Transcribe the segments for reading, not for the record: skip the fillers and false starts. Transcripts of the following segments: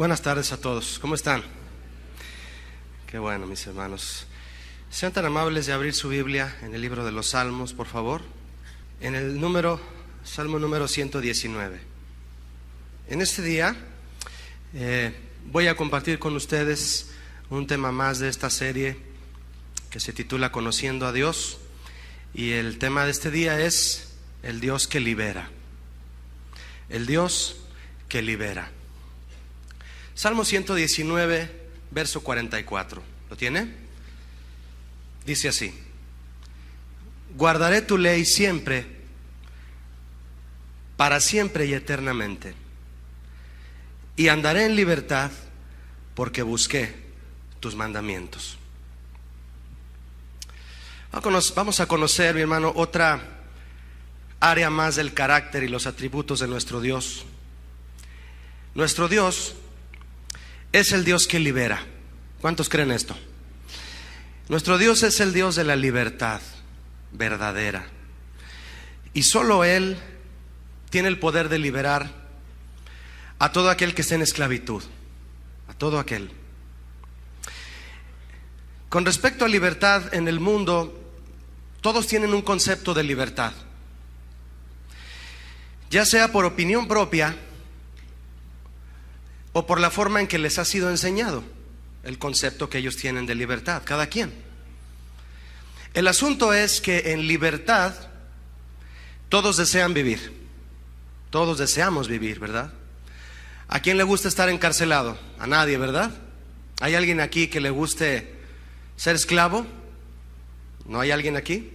Buenas tardes a todos, ¿cómo están? Qué bueno, mis hermanos. Sean tan amables de abrir su Biblia en el libro de los Salmos, por favor. En el Salmo número 119. En este día voy a compartir con ustedes un tema más de esta serie que se titula Conociendo a Dios. Y el tema de este día es el Dios que libera. El Dios que libera. Salmo 119, verso 44. ¿Lo tiene? Dice así: guardaré tu ley siempre, para siempre y eternamente, y andaré en libertad porque busqué tus mandamientos. Vamos a conocer, mi hermano, otra área más del carácter y los atributos de nuestro Dios. Nuestro Dios es el Dios que libera. ¿Cuántos creen esto? Nuestro Dios es el Dios de la libertad verdadera. Y solo Él tiene el poder de liberar a todo aquel que esté en esclavitud. A todo aquel. Con respecto a libertad en el mundo, todos tienen un concepto de libertad. Ya sea por opinión propia o por la forma en que les ha sido enseñado el concepto que ellos tienen de libertad, cada quien. El asunto es que en libertad todos desean vivir. Todos deseamos vivir, ¿verdad? ¿A quién le gusta estar encarcelado? A nadie, ¿verdad? ¿Hay alguien aquí que le guste ser esclavo? ¿No hay alguien aquí?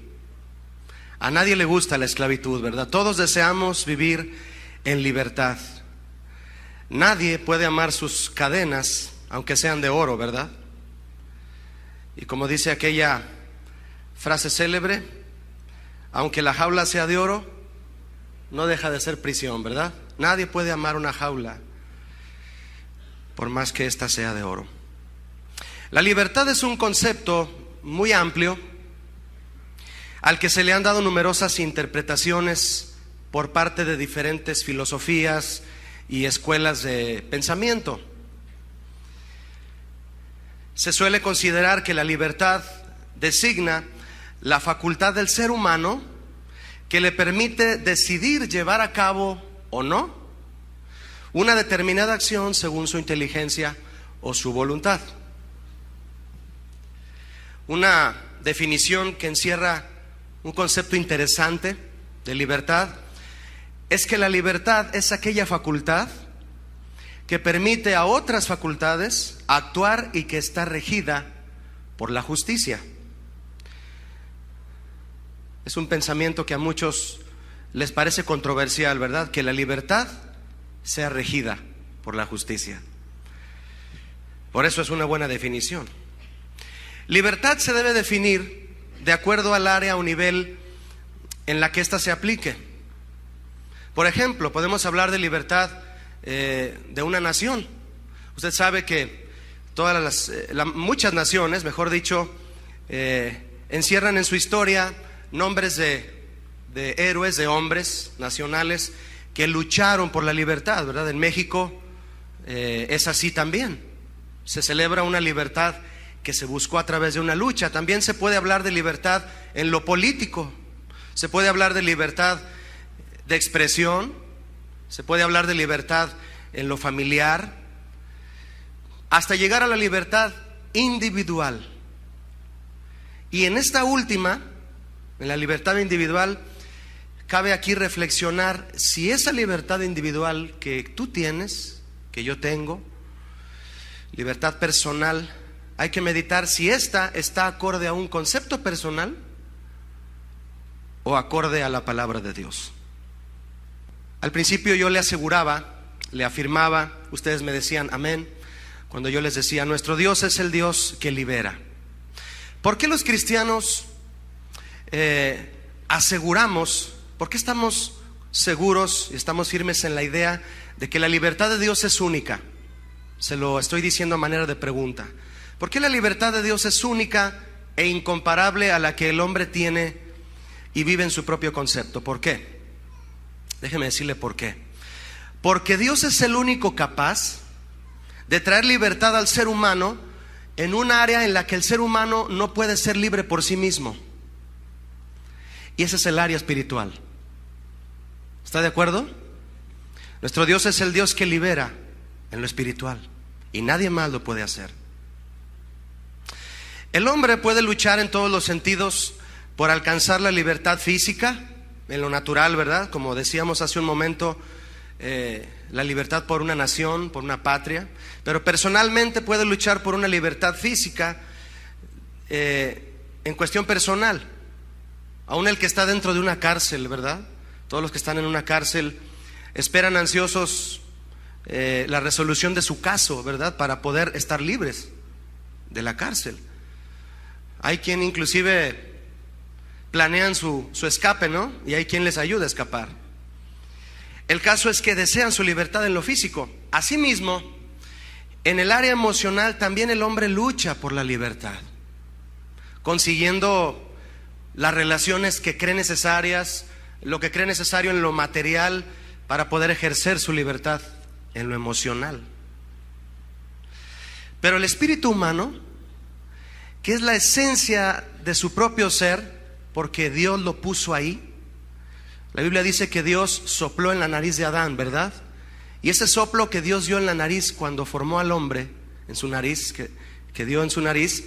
A nadie le gusta la esclavitud, ¿verdad? Todos deseamos vivir en libertad. Nadie puede amar sus cadenas, aunque sean de oro, ¿verdad? Y como dice aquella frase célebre, aunque la jaula sea de oro, no deja de ser prisión, ¿verdad? Nadie puede amar una jaula, por más que ésta sea de oro. La libertad es un concepto muy amplio, al que se le han dado numerosas interpretaciones por parte de diferentes filosofías y escuelas de pensamiento. Se suele considerar que la libertad designa la facultad del ser humano que le permite decidir llevar a cabo o no una determinada acción según su inteligencia o su voluntad. Una definición que encierra un concepto interesante de libertad es que la libertad es aquella facultad que permite a otras facultades actuar y que está regida por la justicia. Es un pensamiento que a muchos les parece controversial, ¿verdad? Que la libertad sea regida por la justicia. Por eso es una buena definición. Libertad se debe definir de acuerdo al área o nivel en la que ésta se aplique. Por ejemplo, podemos hablar de libertad de una nación. Usted sabe que muchas naciones, mejor dicho, encierran en su historia nombres de héroes, de hombres nacionales que lucharon por la libertad, ¿verdad? En México es así también. Se celebra una libertad que se buscó a través de una lucha. También se puede hablar de libertad en lo político. Se puede hablar de libertad de expresión. Se puede hablar de libertad en lo familiar, hasta llegar a la libertad individual. Y en esta última, en la libertad individual, cabe aquí reflexionar si esa libertad individual que tú tienes, que yo tengo, libertad personal, hay que meditar si esta está acorde a un concepto personal o acorde a la palabra de Dios. Al principio yo le aseguraba, le afirmaba, ustedes me decían amén, cuando yo les decía, nuestro Dios es el Dios que libera. ¿Por qué los cristianos aseguramos, por qué estamos seguros y estamos firmes en la idea de que la libertad de Dios es única? Se lo estoy diciendo a manera de pregunta. ¿Por qué la libertad de Dios es única e incomparable a la que el hombre tiene y vive en su propio concepto? ¿Por qué? Déjeme decirle por qué. Porque Dios es el único capaz de traer libertad al ser humano en un área en la que el ser humano no puede ser libre por sí mismo. Y ese es el área espiritual. ¿Está de acuerdo? Nuestro Dios es el Dios que libera en lo espiritual y nadie más lo puede hacer. El hombre puede luchar en todos los sentidos por alcanzar la libertad física, en lo natural, ¿verdad? Como decíamos hace un momento, la libertad por una nación, por una patria. Pero personalmente puede luchar por una libertad física en cuestión personal. Aún el que está dentro de una cárcel, ¿verdad? Todos los que están en una cárcel esperan ansiosos la resolución de su caso, ¿verdad? Para poder estar libres de la cárcel. Hay quien inclusive planean su escape, ¿no? Y hay quien les ayuda a escapar. El caso es que desean su libertad en lo físico. Asimismo, en el área emocional también el hombre lucha por la libertad, consiguiendo las relaciones que cree necesarias, lo que cree necesario en lo material para poder ejercer su libertad en lo emocional. Pero el espíritu humano, que es la esencia de su propio ser, porque Dios lo puso ahí. La Biblia dice que Dios sopló en la nariz de Adán, ¿verdad? Y ese soplo que Dios dio en la nariz cuando formó al hombre, en su nariz, que dio en su nariz,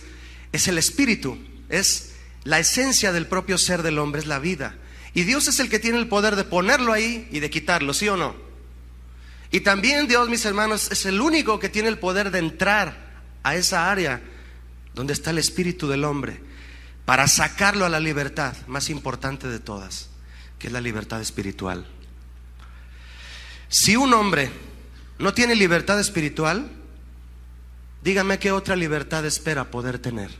es el espíritu, es la esencia del propio ser del hombre, es la vida. Y Dios es el que tiene el poder de ponerlo ahí y de quitarlo, ¿sí o no? Y también Dios, mis hermanos, es el único que tiene el poder de entrar a esa área donde está el espíritu del hombre, para sacarlo a la libertad más importante de todas, que es la libertad espiritual. Si un hombre no tiene libertad espiritual, dígame qué otra libertad espera poder tener.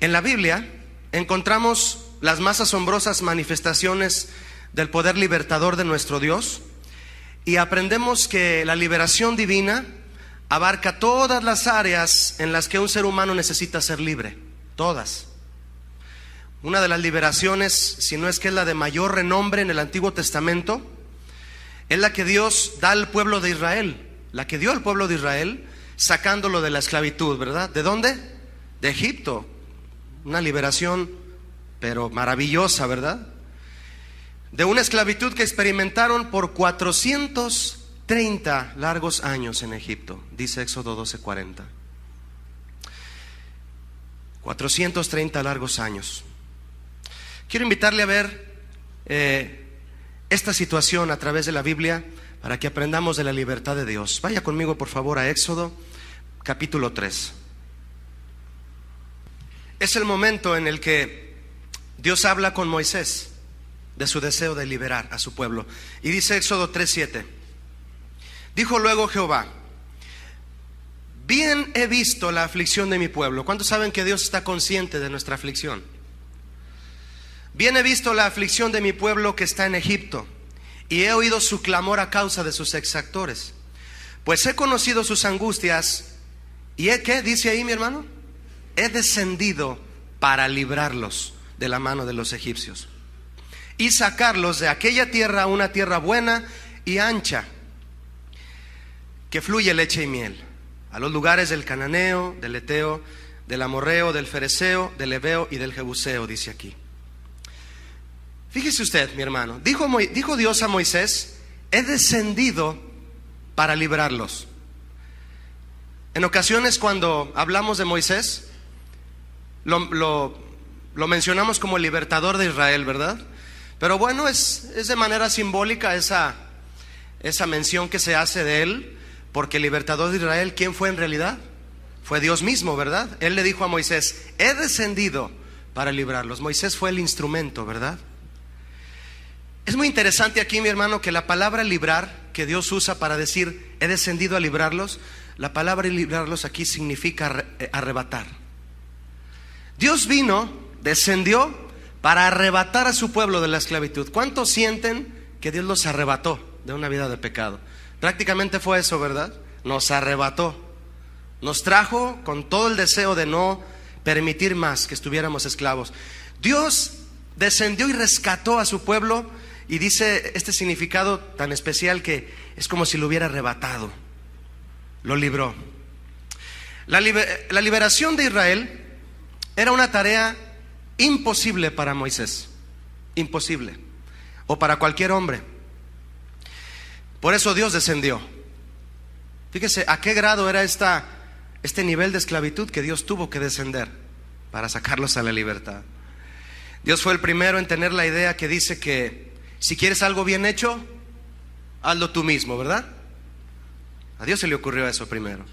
En la Biblia encontramos las más asombrosas manifestaciones del poder libertador de nuestro Dios y aprendemos que la liberación divina abarca todas las áreas en las que un ser humano necesita ser libre, todas. Una de las liberaciones, si no es que es la de mayor renombre en el Antiguo Testamento, es la que Dios da al pueblo de Israel, la que dio al pueblo de Israel sacándolo de la esclavitud, ¿verdad? ¿De dónde? De Egipto. Una liberación, pero maravillosa, ¿verdad? De una esclavitud que experimentaron por 430 largos años en Egipto, dice Éxodo 12:40. 430 largos años. Quiero invitarle a ver esta situación a través de la Biblia para que aprendamos de la libertad de Dios. Vaya conmigo por favor a Éxodo capítulo 3. Es el momento en el que Dios habla con Moisés de su deseo de liberar a su pueblo. Y dice Éxodo 3:7. Dijo luego Jehová: bien he visto la aflicción de mi pueblo. ¿Cuántos saben que Dios está consciente de nuestra aflicción? Bien he visto la aflicción de mi pueblo que está en Egipto, y he oído su clamor a causa de sus exactores. Pues he conocido sus angustias, y he, ¿qué dice ahí mi hermano? He descendido para librarlos de la mano de los egipcios y sacarlos de aquella tierra a una tierra buena y ancha, que fluye leche y miel, a los lugares del cananeo, del eteo, del amorreo, del fereceo, del heveo y del jebuseo, dice aquí. Fíjese usted, mi hermano, dijo Dios a Moisés: he descendido para librarlos. En ocasiones cuando hablamos de Moisés, lo mencionamos como el libertador de Israel, ¿verdad? Pero bueno, es de manera simbólica esa mención que se hace de él, porque el libertador de Israel, ¿quién fue en realidad? Fue Dios mismo, ¿verdad? Él le dijo a Moisés: he descendido para librarlos. Moisés fue el instrumento, ¿verdad? Es muy interesante aquí, mi hermano, que la palabra librar, que Dios usa para decir he descendido a librarlos, la palabra librarlos aquí significa arrebatar. Dios vino, descendió para arrebatar a su pueblo de la esclavitud. ¿Cuántos sienten que Dios los arrebató de una vida de pecado? Prácticamente fue eso, ¿verdad? Nos arrebató, nos trajo con todo el deseo de no permitir más que estuviéramos esclavos. Dios descendió y rescató a su pueblo, Y dice este significado tan especial que es como si lo hubiera arrebatado, lo libró. La liberación de Israel era una tarea imposible para Moisés, imposible, o para cualquier hombre. Por eso Dios descendió. Fíjese a qué grado era este nivel de esclavitud que Dios tuvo que descender para sacarlos a la libertad. Dios fue el primero en tener la idea que dice que si quieres algo bien hecho, hazlo tú mismo, ¿verdad? A Dios se le ocurrió eso primero.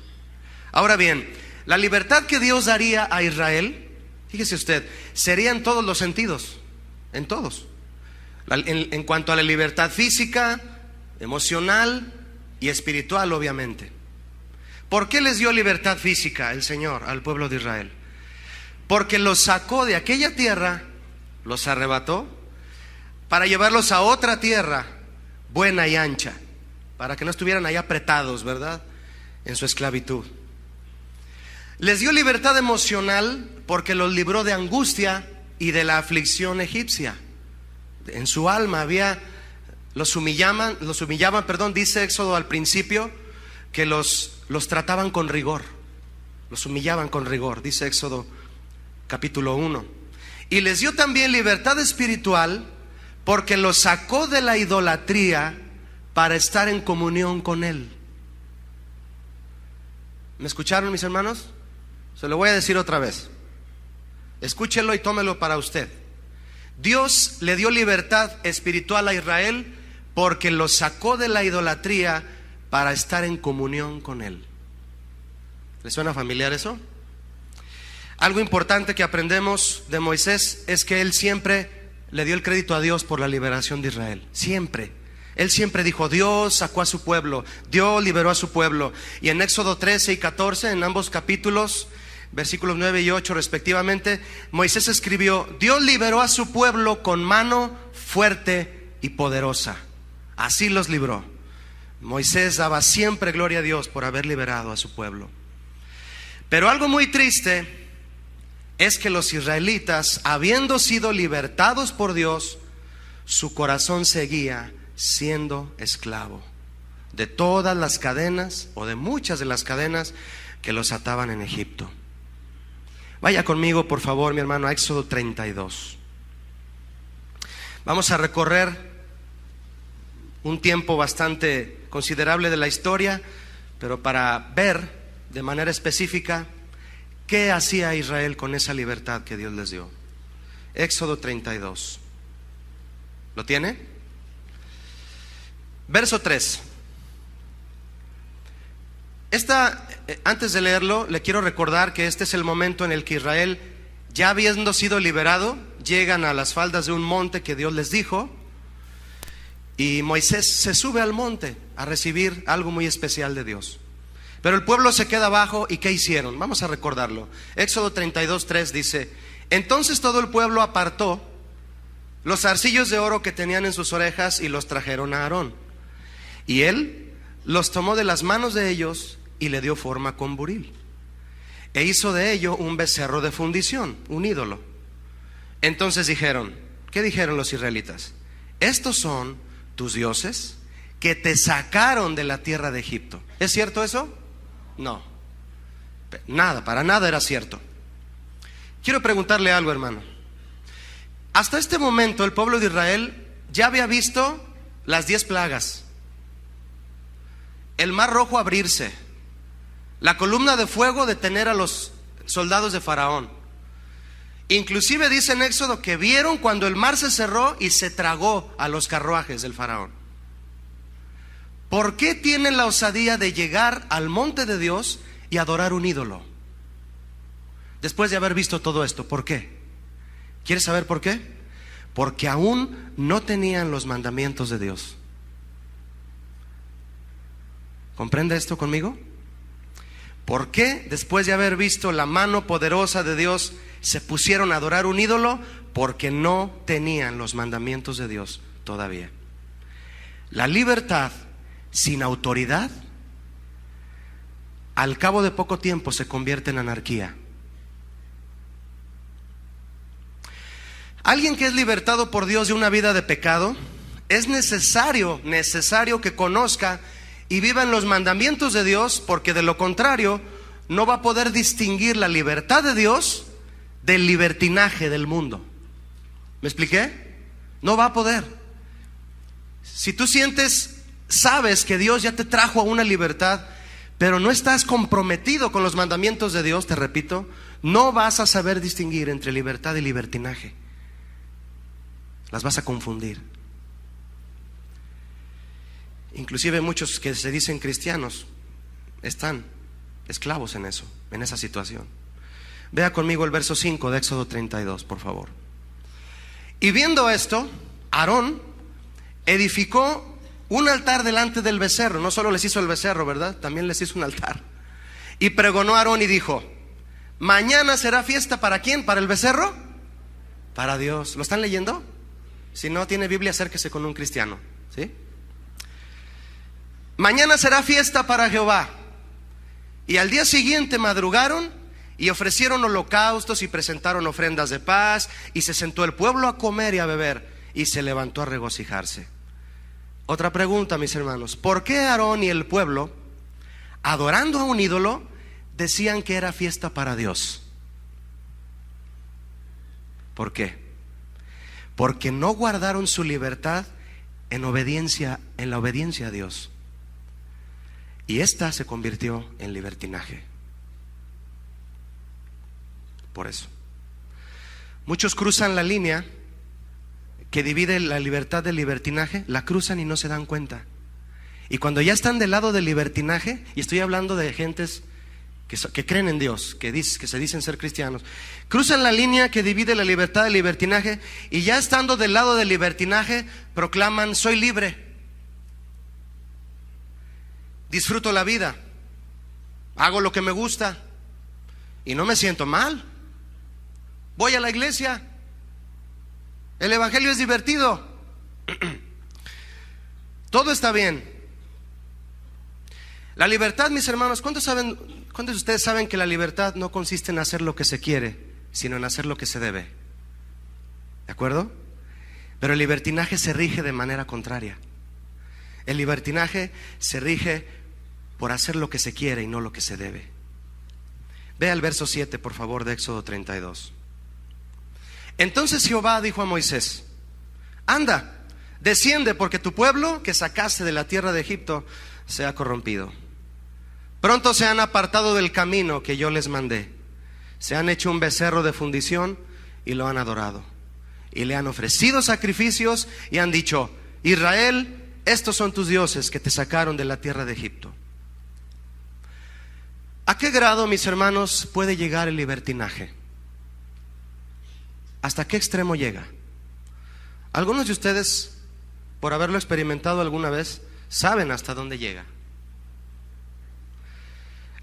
Ahora bien, la libertad que Dios daría a Israel, fíjese usted, sería en todos los sentidos, en todos. En cuanto a la libertad física, emocional y espiritual, obviamente. ¿Por qué les dio libertad física el Señor al pueblo de Israel? Porque los sacó de aquella tierra, los arrebató, para llevarlos a otra tierra buena y ancha, para que no estuvieran ahí apretados, ¿verdad?, en su esclavitud. Les dio libertad emocional porque los libró de angustia y de la aflicción egipcia. En su alma los humillaban, dice Éxodo al principio, que los trataban con rigor, los humillaban con rigor, dice Éxodo capítulo 1. Y les dio también libertad espiritual porque los sacó de la idolatría para estar en comunión con Él. ¿Me escucharon, mis hermanos? Se lo voy a decir otra vez. Escúchelo y tómelo para usted. Dios le dio libertad espiritual a Israel porque los sacó de la idolatría para estar en comunión con Él. ¿Le suena familiar eso? Algo importante que aprendemos de Moisés es que él siempre le dio el crédito a Dios por la liberación de Israel. Siempre. Él siempre dijo, Dios sacó a su pueblo, Dios liberó a su pueblo. Y en Éxodo 13 y 14, en ambos capítulos, versículos 9 y 8 respectivamente, Moisés escribió, Dios liberó a su pueblo con mano fuerte y poderosa. Así los libró. Moisés daba siempre gloria a Dios por haber liberado a su pueblo. Pero algo muy triste es que los israelitas, habiendo sido libertados por Dios, su corazón seguía siendo esclavo de todas las cadenas o de muchas de las cadenas que los ataban en Egipto. Vaya conmigo, por favor, mi hermano, a Éxodo 32. Vamos a recorrer un tiempo bastante considerable de la historia, pero para ver de manera específica qué hacía Israel con esa libertad que Dios les dio. Éxodo 32. ¿Lo tiene? Verso 3. Antes de leerlo, le quiero recordar que este es el momento en el que Israel, ya habiendo sido liberado, llegan a las faldas de un monte que Dios les dijo, y Moisés se sube al monte a recibir algo muy especial de Dios. Pero el pueblo se queda abajo, ¿y qué hicieron? Vamos a recordarlo. Éxodo 32:3 dice, entonces todo el pueblo apartó los zarcillos de oro que tenían en sus orejas y los trajeron a Aarón. Y él los tomó de las manos de ellos y le dio forma con buril. E hizo de ello un becerro de fundición, un ídolo. Entonces dijeron, ¿qué dijeron los israelitas? Estos son tus dioses que te sacaron de la tierra de Egipto. ¿Es cierto eso? No. Nada, para nada era cierto. Quiero preguntarle algo, hermano. Hasta este momento el pueblo de Israel ya había visto las 10 plagas, el mar rojo abrirse, la columna de fuego detener a los soldados de Faraón. Inclusive dice en Éxodo que vieron cuando el mar se cerró y se tragó a los carruajes del Faraón. ¿Por qué tienen la osadía de llegar al monte de Dios y adorar un ídolo? Después de haber visto todo esto, ¿por qué? ¿Quieres saber por qué? Porque aún no tenían los mandamientos de Dios. ¿Comprende esto conmigo? ¿Por qué después de haber visto la mano poderosa de Dios se pusieron a adorar un ídolo? Porque no tenían los mandamientos de Dios todavía. La libertad sin autoridad, al cabo de poco tiempo se convierte en anarquía. Alguien que es libertado por Dios de una vida de pecado es necesario que conozca y viva en los mandamientos de Dios, porque de lo contrario no va a poder distinguir la libertad de Dios del libertinaje del mundo. ¿Me expliqué? No va a poder. Si tú sabes que Dios ya te trajo a una libertad, pero no estás comprometido con los mandamientos de Dios, te repito, no vas a saber distinguir entre libertad y libertinaje. Las vas a confundir. Inclusive muchos que se dicen cristianos están esclavos en eso, en esa situación. Vea conmigo el verso 5 de Éxodo 32, por favor. Y viendo esto, Aarón edificó un altar delante del becerro. No solo les hizo el becerro, ¿verdad? También les hizo un altar. Y pregonó a Aarón y dijo: mañana será fiesta, ¿para quién? ¿Para el becerro? Para Dios. ¿Lo están leyendo? Si no tiene Biblia, acérquese con un cristiano, ¿sí? Mañana será fiesta para Jehová. Y al día siguiente madrugaron y ofrecieron holocaustos y presentaron ofrendas de paz, y se sentó el pueblo a comer y a beber, y se levantó a regocijarse. Otra pregunta, mis hermanos: ¿por qué Aarón y el pueblo, adorando a un ídolo, decían que era fiesta para Dios? ¿Por qué? Porque no guardaron su libertad en la obediencia a Dios. Y esta se convirtió en libertinaje. Por eso muchos cruzan la línea que divide la libertad del libertinaje, la cruzan y no se dan cuenta. Y cuando ya están del lado del libertinaje, y estoy hablando de gentes que creen en Dios, que se dicen ser cristianos, cruzan la línea que divide la libertad del libertinaje, y ya estando del lado del libertinaje proclaman: soy libre, disfruto la vida, hago lo que me gusta y no me siento mal, voy a la iglesia, el evangelio es divertido, todo está bien. La libertad, mis hermanos, ¿cuántos de ustedes saben que la libertad no consiste en hacer lo que se quiere, sino en hacer lo que se debe? ¿De acuerdo? Pero el libertinaje se rige de manera contraria. El libertinaje se rige por hacer lo que se quiere y no lo que se debe. Vea el verso 7, por favor, de Éxodo 32. Entonces Jehová dijo a Moisés: anda, desciende, porque tu pueblo que sacaste de la tierra de Egipto se ha corrompido. Pronto se han apartado del camino que yo les mandé. Se han hecho un becerro de fundición y lo han adorado. Y le han ofrecido sacrificios y han dicho: Israel, estos son tus dioses que te sacaron de la tierra de Egipto. ¿A qué grado, mis hermanos, puede llegar el libertinaje? ¿Hasta qué extremo llega? Algunos de ustedes, por haberlo experimentado alguna vez, saben hasta dónde llega.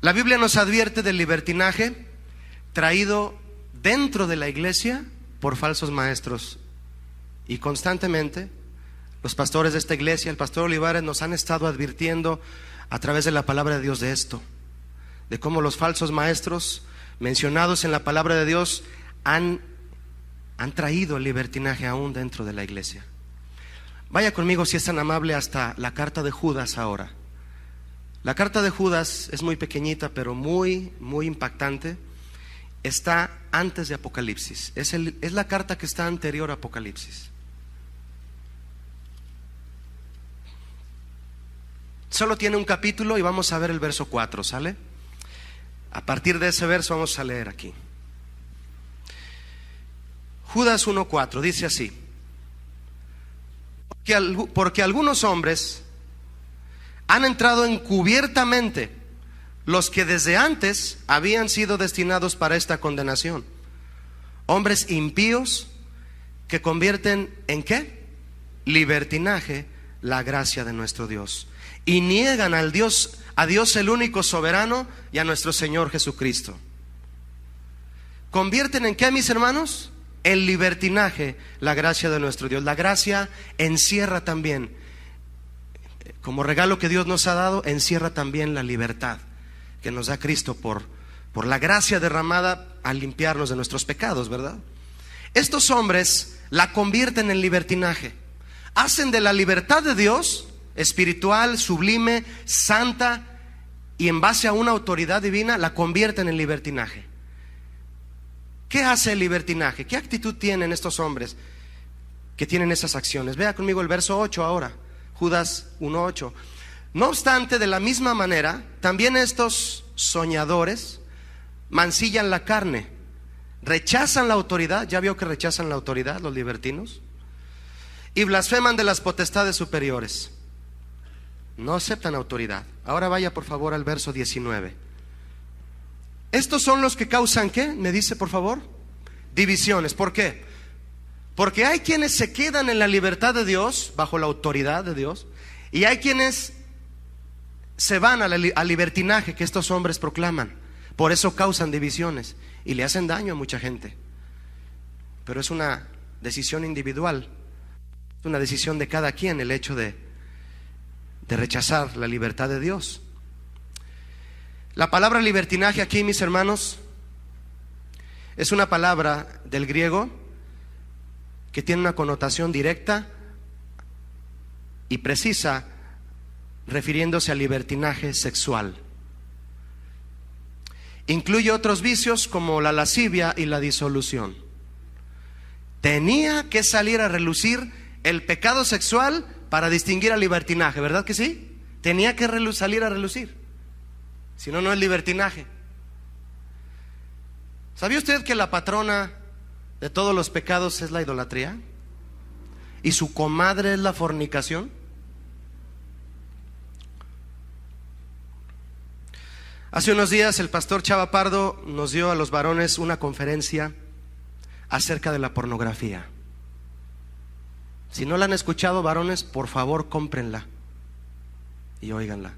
La Biblia nos advierte del libertinaje traído dentro de la iglesia por falsos maestros. Y constantemente los pastores de esta iglesia, el pastor Olivares, nos han estado advirtiendo a través de la palabra de Dios de esto, de cómo los falsos maestros mencionados en la palabra de Dios han traído el libertinaje aún dentro de la iglesia. Vaya conmigo, si es tan amable, hasta la carta de Judas ahora. La carta de Judas es muy pequeñita, pero muy, muy impactante. Está antes de Apocalipsis. Es la carta que está anterior a Apocalipsis. Solo tiene un capítulo y vamos a ver el verso 4, ¿sale? A partir de ese verso vamos a leer aquí. Judas 1:4 dice así: porque algunos hombres han entrado encubiertamente, los que desde antes habían sido destinados para esta condenación, hombres impíos que convierten ¿en qué? Libertinaje la gracia de nuestro Dios, y niegan a Dios el único soberano, y a nuestro Señor Jesucristo. ¿Convierten en qué, mis hermanos? En libertinaje la gracia de nuestro Dios. La gracia encierra también, como regalo que Dios nos ha dado, encierra también la libertad que nos da Cristo por la gracia derramada al limpiarnos de nuestros pecados, ¿verdad? Estos hombres la convierten en libertinaje. hacen de la libertad de Dios, espiritual, sublime, santa, y en base a una autoridad divina, la convierten en libertinaje. ¿Qué hace el libertinaje? ¿Qué actitud tienen estos hombres que tienen esas acciones? Vea conmigo el verso 8 ahora, Judas 1:8. No obstante, de la misma manera, también estos soñadores mancillan la carne, rechazan la autoridad. ¿Ya vio que rechazan la autoridad los libertinos? Y blasfeman de las potestades superiores. No aceptan autoridad. Ahora vaya por favor al verso 19. Estos son los que causan, ¿qué? Me dice por favor, divisiones. ¿Por qué? Porque hay quienes se quedan en la libertad de Dios, bajo la autoridad de Dios, y hay quienes se van al libertinaje que estos hombres proclaman. Por eso causan divisiones y le hacen daño a mucha gente. Pero es una decisión individual, es una decisión de cada quien el hecho de rechazar la libertad de Dios. La palabra libertinaje aquí, mis hermanos, es una palabra del griego que tiene una connotación directa y precisa, refiriéndose al libertinaje sexual. Incluye otros vicios como la lascivia y la disolución. Tenía que salir a relucir el pecado sexual para distinguir al libertinaje, ¿verdad que sí? Tenía que salir a relucir. Si no, no es libertinaje. ¿Sabía usted que la patrona de todos los pecados es la idolatría? ¿Y su comadre es la fornicación? Hace unos días el pastor Chava Pardo nos dio a los varones una conferencia acerca de la pornografía. Si no la han escuchado, varones, por favor cómprenla y óiganla.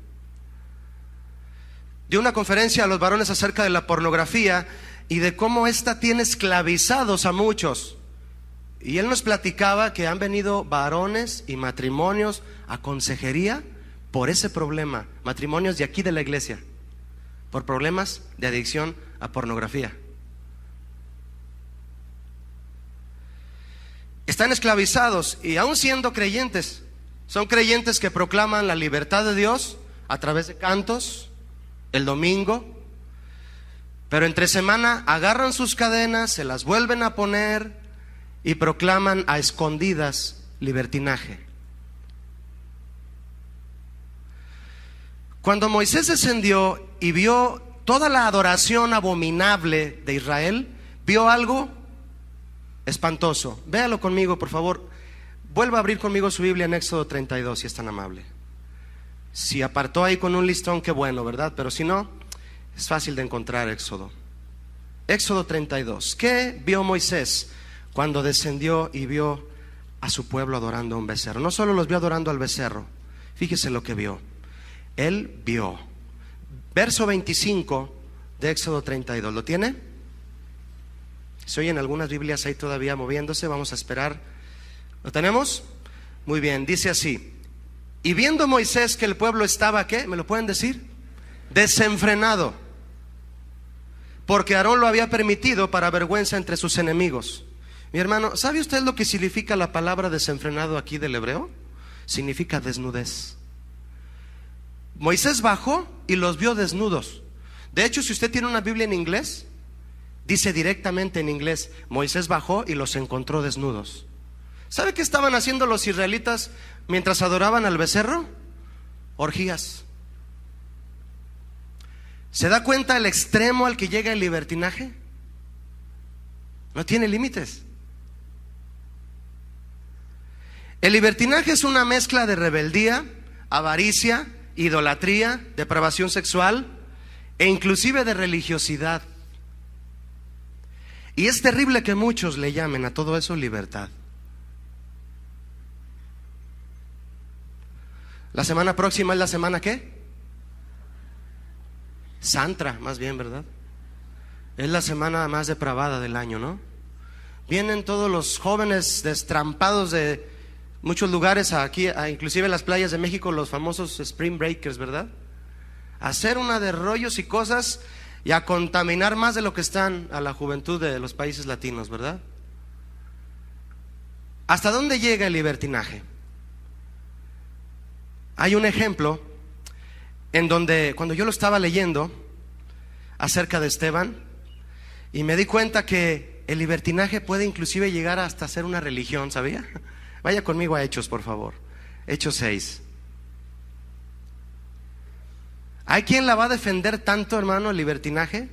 Dio una conferencia a los varones acerca de la pornografía y de cómo esta tiene esclavizados a muchos. Y él nos platicaba que han venido varones y matrimonios a consejería por ese problema, matrimonios de aquí de la iglesia, por problemas de adicción a pornografía. Están esclavizados y aún siendo creyentes, son creyentes que proclaman la libertad de Dios a través de cantos, el domingo, pero entre semana agarran sus cadenas, se las vuelven a poner y proclaman a escondidas libertinaje. Cuando Moisés descendió y vio toda la adoración abominable de Israel, vio algo espantoso. Véalo conmigo, por favor. Vuelva a abrir conmigo su Biblia en Éxodo 32, si es tan amable. Si apartó ahí con un listón, qué bueno, ¿verdad? Pero si no, es fácil de encontrar Éxodo. Éxodo 32. ¿Qué vio Moisés cuando descendió y vio a su pueblo adorando a un becerro? No solo los vio adorando al becerro, fíjese lo que vio. Él vio. Verso 25 de Éxodo 32. ¿Lo tiene? Se oyen algunas Biblias ahí todavía moviéndose, vamos a esperar. ¿Lo tenemos? Muy bien, dice así. Y viendo Moisés que el pueblo estaba, ¿qué? ¿Me lo pueden decir? Desenfrenado, porque Aarón lo había permitido para vergüenza entre sus enemigos. Mi hermano, ¿sabe usted lo que significa la palabra desenfrenado aquí del hebreo? Significa desnudez. Moisés bajó y los vio desnudos. De hecho, si usted tiene una Biblia en inglés, dice directamente en inglés, Moisés bajó y los encontró desnudos. ¿Sabe qué estaban haciendo los israelitas mientras adoraban al becerro? Orgías. ¿Se da cuenta el extremo al que llega el libertinaje? No tiene límites. El libertinaje es una mezcla de rebeldía, avaricia, idolatría, depravación sexual e inclusive de religiosidad. Y es terrible que muchos le llamen a todo eso libertad. La semana próxima es la semana ¿qué? Santra, más bien, ¿verdad? Es la semana más depravada del año, ¿no? Vienen todos los jóvenes destrampados de muchos lugares aquí, inclusive las playas de México, los famosos Spring Breakers, ¿verdad? A hacer una de rollos y cosas y a contaminar más de lo que están a la juventud de los países latinos, ¿verdad? ¿Hasta dónde llega el libertinaje? Hay un ejemplo en donde cuando yo lo estaba leyendo acerca de Esteban, y me di cuenta que el libertinaje puede inclusive llegar hasta ser una religión, ¿sabía? Vaya conmigo a Hechos, por favor. Hechos 6. ¿Hay quien la va a defender tanto, hermano, el libertinaje?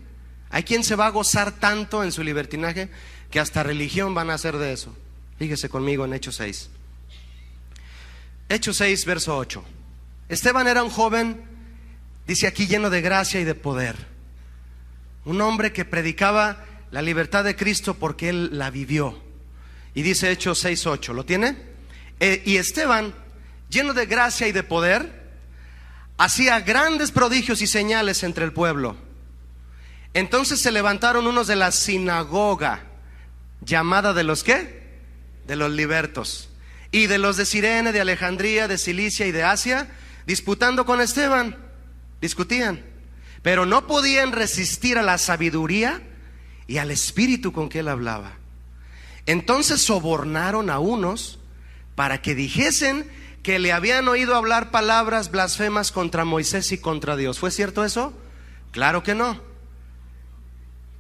¿Hay quien se va a gozar tanto en su libertinaje que hasta religión van a hacer de eso? Fíjese conmigo en Hechos 6. Hechos 6, verso 8. Esteban era un joven, dice aquí, lleno de gracia y de poder. Un hombre que predicaba la libertad de Cristo porque él la vivió. Y dice Hechos 6, 8. ¿Lo tiene? Y Esteban, lleno de gracia y de poder, hacía grandes prodigios y señales entre el pueblo. Entonces se levantaron unos de la sinagoga, llamada de los ¿qué? De los libertos, y de los de Cirene, de Alejandría, de Cilicia y de Asia, disputando con Esteban. Discutían, pero no podían resistir a la sabiduría y al espíritu con que él hablaba. Entonces sobornaron a unos para que dijesen que le habían oído hablar palabras blasfemas contra Moisés y contra Dios. ¿Fue cierto eso? Claro que no.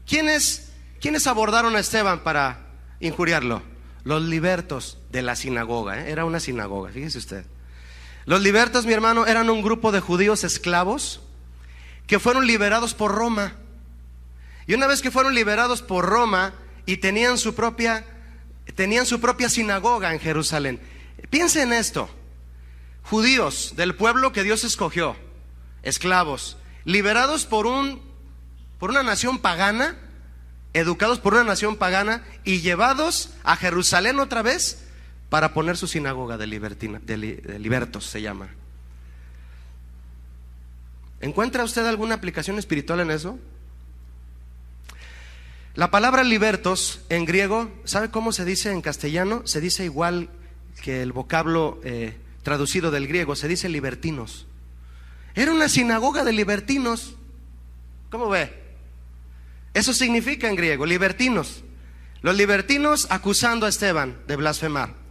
¿Quiénes abordaron a Esteban para injuriarlo? Los libertos de la sinagoga, Era una sinagoga, fíjese usted. Los libertos, mi hermano, eran un grupo de judíos esclavos que fueron liberados por Roma. Y una vez que fueron liberados por Roma y tenían su propia sinagoga en Jerusalén. Piense en esto: judíos del pueblo que Dios escogió, esclavos, liberados por una nación pagana, educados por una nación pagana y llevados a Jerusalén otra vez para poner su sinagoga de libertos, se llama. ¿Encuentra usted alguna aplicación espiritual en eso? La palabra libertos en griego, ¿sabe cómo se dice en castellano? Se dice igual que el vocablo traducido del griego, se dice libertinos. Era una sinagoga de libertinos. ¿Cómo ve? Eso significa en griego, libertinos. Los libertinos acusando a Esteban de blasfemar.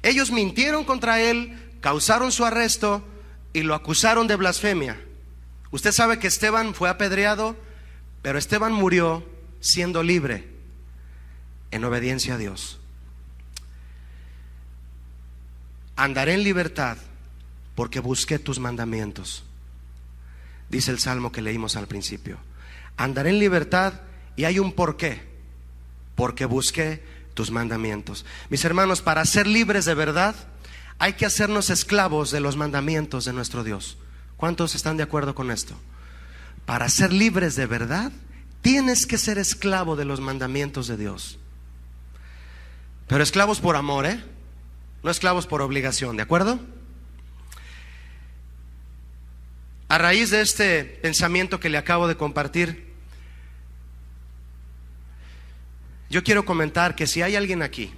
Ellos mintieron contra él, causaron su arresto y lo acusaron de blasfemia. Usted sabe que Esteban fue apedreado, pero Esteban murió siendo libre en obediencia a Dios. Andaré en libertad porque busqué tus mandamientos, dice el salmo que leímos al principio. Andaré en libertad y hay un porqué: porque busqué tus mandamientos. Mis hermanos, para ser libres de verdad hay que hacernos esclavos de los mandamientos de nuestro Dios. ¿Cuántos están de acuerdo con esto? Para ser libres de verdad tienes que ser esclavo de los mandamientos de Dios. Pero esclavos por amor, no esclavos por obligación, ¿de acuerdo? A raíz de este pensamiento que le acabo de compartir, yo quiero comentar que si hay alguien aquí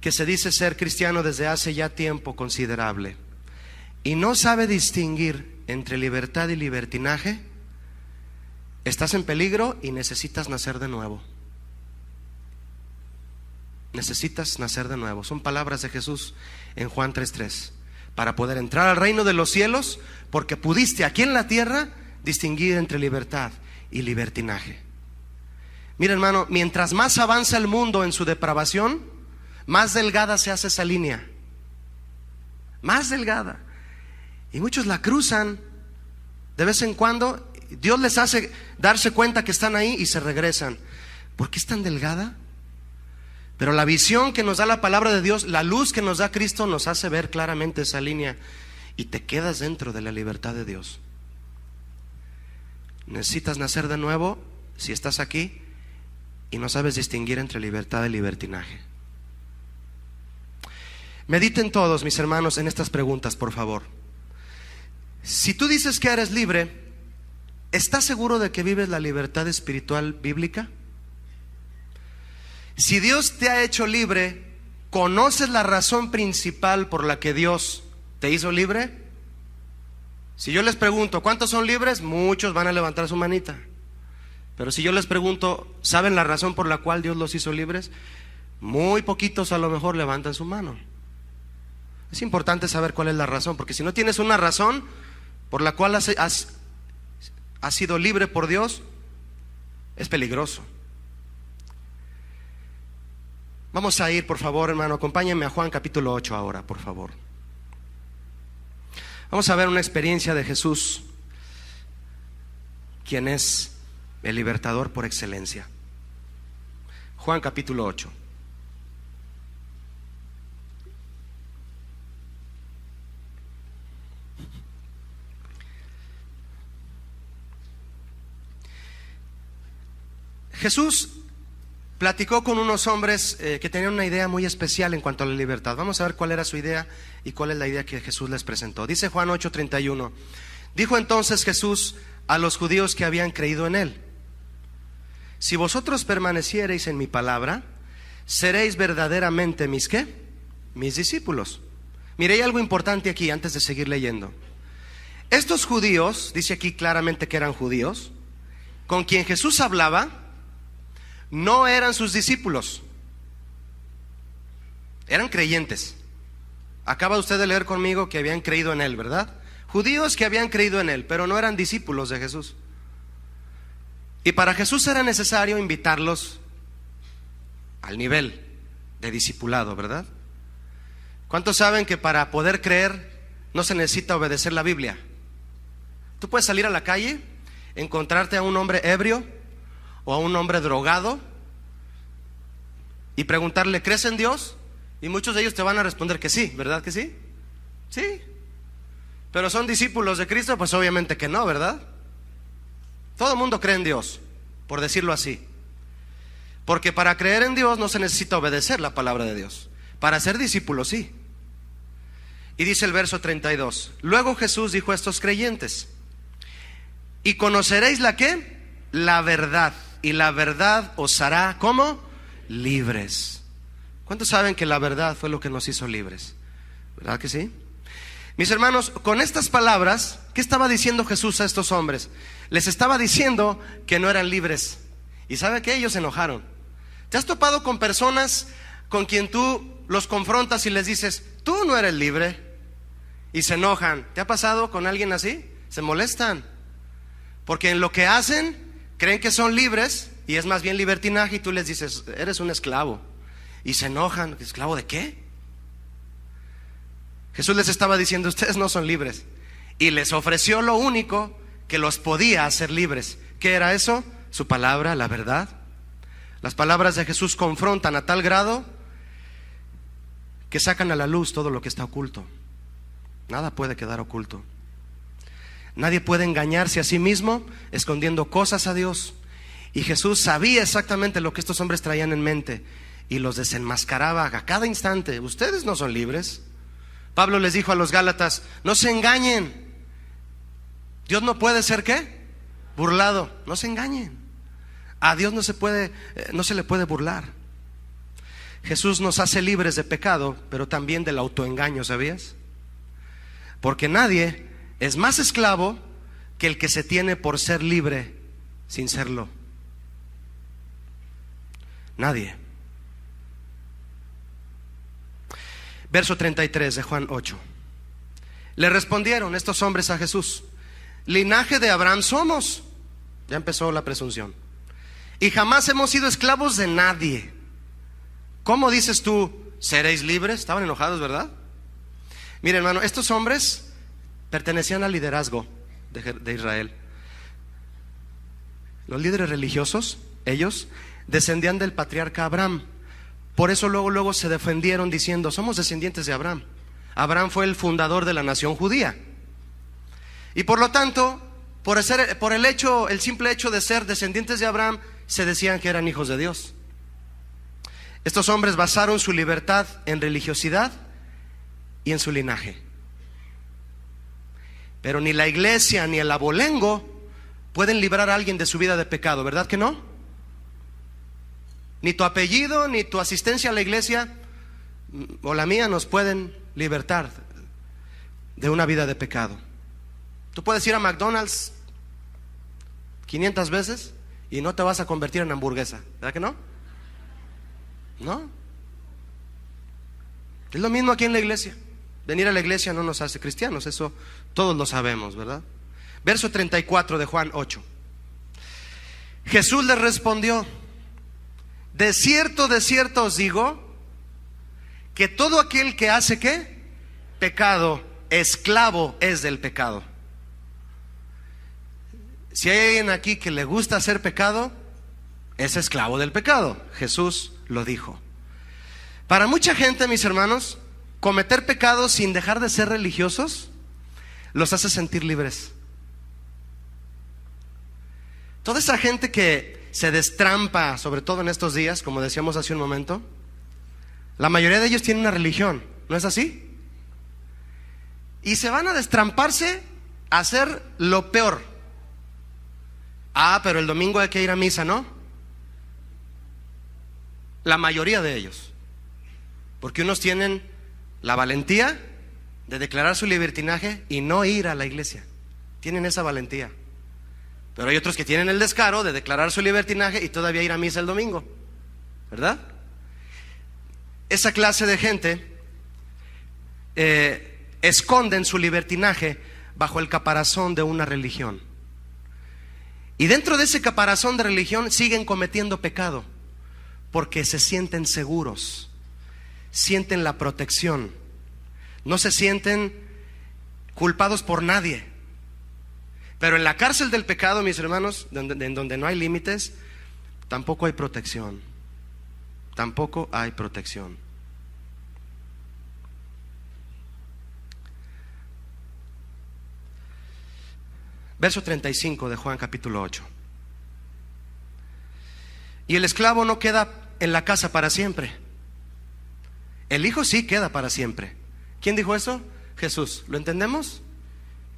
que se dice ser cristiano desde hace ya tiempo considerable y no sabe distinguir entre libertad y libertinaje, estás en peligro y necesitas nacer de nuevo. Necesitas nacer de nuevo. Son palabras de Jesús en Juan 3:3. Para poder entrar al reino de los cielos, porque pudiste aquí en la tierra distinguir entre libertad y libertinaje. Mira, hermano, mientras más avanza el mundo en su depravación, más delgada se hace esa línea. Más delgada. Y muchos la cruzan de vez en cuando. Dios les hace darse cuenta que están ahí y se regresan. ¿Por qué es tan delgada? Pero la visión que nos da la palabra de Dios, la luz que nos da Cristo, nos hace ver claramente esa línea y te quedas dentro de la libertad de Dios. Necesitas nacer de nuevo si estás aquí y no sabes distinguir entre libertad y libertinaje. Mediten todos, mis hermanos, en estas preguntas, por favor. Si tú dices que eres libre, ¿estás seguro de que vives la libertad espiritual bíblica? Si Dios te ha hecho libre, ¿conoces la razón principal por la que Dios te hizo libre? Si yo les pregunto, ¿cuántos son libres? Muchos van a levantar su manita. Pero si yo les pregunto, ¿saben la razón por la cual Dios los hizo libres? Muy poquitos a lo mejor levantan su mano. Es importante saber cuál es la razón, porque si no tienes una razón por la cual has sido libre por Dios, es peligroso. Vamos a ir, por favor, hermano, acompáñenme a Juan capítulo 8 ahora, por favor. Vamos a ver una experiencia de Jesús, quien es el libertador por excelencia. Juan capítulo 8. Jesús platicó con unos hombres que tenían una idea muy especial en cuanto a la libertad. Vamos a ver cuál era su idea y cuál es la idea que Jesús les presentó. Dice Juan 8:31. Dijo entonces Jesús a los judíos que habían creído en él: si vosotros permaneciereis en mi palabra, seréis verdaderamente mis ¿qué? Mis discípulos. Mire, hay algo importante aquí antes de seguir leyendo. Estos judíos, dice aquí claramente que eran judíos, con quien Jesús hablaba, no eran sus discípulos, eran creyentes. Acaba usted de leer conmigo que habían creído en él, ¿verdad? Judíos que habían creído en él, pero no eran discípulos de Jesús. Y para Jesús era necesario invitarlos al nivel de discipulado, ¿verdad? ¿Cuántos saben que para poder creer no se necesita obedecer la Biblia? Tú puedes salir a la calle, encontrarte a un hombre ebrio o a un hombre drogado y preguntarle: ¿crees en Dios? Y muchos de ellos te van a responder que sí, ¿verdad que sí? Sí. Pero ¿son discípulos de Cristo? Pues obviamente que no, ¿verdad? Todo el mundo cree en Dios, por decirlo así. Porque para creer en Dios no se necesita obedecer la palabra de Dios. Para ser discípulo sí. Y dice el verso 32: luego Jesús dijo a estos creyentes: y conoceréis la ¿qué? La verdad, y la verdad os hará ¿cómo? Libres. ¿Cuántos saben que la verdad fue lo que nos hizo libres? ¿Verdad que sí? Mis hermanos, con estas palabras, ¿qué estaba diciendo Jesús a estos hombres? Les estaba diciendo que no eran libres. ¿Y sabe qué? Ellos se enojaron. ¿Te has topado con personas con quien tú los confrontas y les dices: tú no eres libre? Y se enojan. ¿Te ha pasado con alguien así? Se molestan. Porque en lo que hacen creen que son libres y es más bien libertinaje, y tú les dices: eres un esclavo. Y se enojan. ¿Esclavo de qué? Jesús les estaba diciendo: ustedes no son libres. Y les ofreció lo único que los podía hacer libres. ¿Qué era eso? Su palabra, la verdad. Las palabras de Jesús confrontan a tal grado que sacan a la luz todo lo que está oculto. Nada puede quedar oculto. Nadie puede engañarse a sí mismo escondiendo cosas a Dios. Y Jesús sabía exactamente lo que estos hombres traían en mente y los desenmascaraba a cada instante. Ustedes no son libres. Pablo les dijo a los Gálatas: no se engañen. Dios no puede ser ¿qué? Burlado. No se engañen. A Dios no se le puede burlar. Jesús nos hace libres de pecado, pero también del autoengaño, ¿sabías? Porque nadie es más esclavo que el que se tiene por ser libre sin serlo. Nadie. Verso 33 de Juan 8. Le respondieron estos hombres a Jesús: linaje de Abraham somos. Ya empezó la presunción. Y jamás hemos sido esclavos de nadie. ¿Cómo dices tú, seréis libres? Estaban enojados, ¿verdad? Mire, hermano, estos hombres pertenecían al liderazgo de Israel. Los líderes religiosos, ellos descendían del patriarca Abraham. Por eso luego se defendieron diciendo: somos descendientes de Abraham. Abraham fue el fundador de la nación judía. Y por lo tanto, por el simple hecho de ser descendientes de Abraham, se decían que eran hijos de Dios. Estos hombres basaron su libertad en religiosidad y en su linaje. Pero ni la iglesia ni el abolengo pueden librar a alguien de su vida de pecado, ¿verdad que no? Ni tu apellido ni tu asistencia a la iglesia o la mía nos pueden libertar de una vida de pecado. Tú puedes ir a McDonald's 500 veces y no te vas a convertir en hamburguesa, ¿verdad que no? No. Es lo mismo aquí en la iglesia. Venir a la iglesia no nos hace cristianos, eso todos lo sabemos, ¿verdad? Verso 34 de Juan 8. Jesús les respondió: de cierto os digo, que todo aquel que hace ¿qué? Pecado, esclavo es del pecado. Si hay alguien aquí que le gusta hacer pecado, es esclavo del pecado. Jesús lo dijo. Para mucha gente, mis hermanos, cometer pecados sin dejar de ser religiosos los hace sentir libres. Toda esa gente que se destrampa, sobre todo en estos días, como decíamos hace un momento, la mayoría de ellos tienen una religión, ¿no es así? Y se van a destramparse a hacer lo peor. Ah, pero el domingo hay que ir a misa, ¿no? La mayoría de ellos. Porque unos tienen la valentía de declarar su libertinaje y no ir a la iglesia. Tienen esa valentía. Pero hay otros que tienen el descaro de declarar su libertinaje y todavía ir a misa el domingo, ¿verdad? Esa clase de gente esconden su libertinaje bajo el caparazón de una religión. Y dentro de ese caparazón de religión siguen cometiendo pecado porque se sienten seguros, sienten la protección, no se sienten culpados por nadie. Pero en la cárcel del pecado, mis hermanos, en donde no hay límites, tampoco hay protección. Tampoco hay protección. Verso 35 de Juan capítulo 8. Y el esclavo no queda en la casa para siempre. El hijo sí queda para siempre. ¿Quién dijo eso? Jesús. ¿Lo entendemos?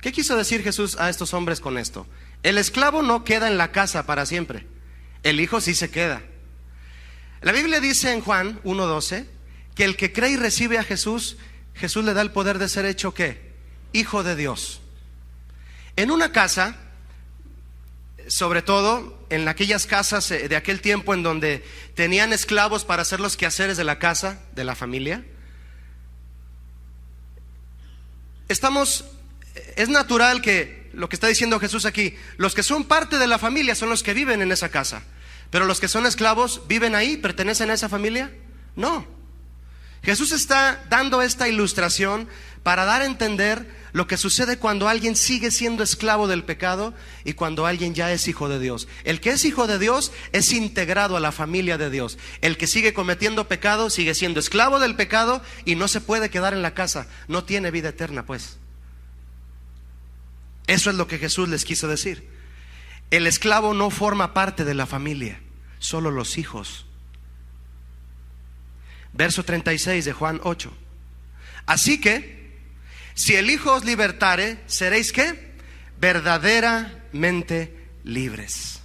¿Qué quiso decir Jesús a estos hombres con esto? El esclavo no queda en la casa para siempre. El hijo sí se queda. La Biblia dice en Juan 1:12 que el que cree y recibe a Jesús, Jesús le da el poder de ser hecho ¿qué? Hijo de Dios. En una casa, sobre todo en aquellas casas de aquel tiempo en donde tenían esclavos para hacer los quehaceres de la casa, de la familia, es natural que lo que está diciendo Jesús aquí, los que son parte de la familia son los que viven en esa casa, pero los que son esclavos, ¿viven ahí? ¿Pertenecen a esa familia? No. Jesús está dando esta ilustración para dar a entender lo que sucede cuando alguien sigue siendo esclavo del pecado y cuando alguien ya es hijo de Dios. El que es hijo de Dios es integrado a la familia de Dios. El que sigue cometiendo pecado sigue siendo esclavo del pecado y no se puede quedar en la casa. No tiene vida eterna, pues. Eso es lo que Jesús les quiso decir. El esclavo no forma parte de la familia, solo los hijos. Verso 36 de Juan 8. Así que si el Hijo os libertare, seréis ¿qué? Verdaderamente libres.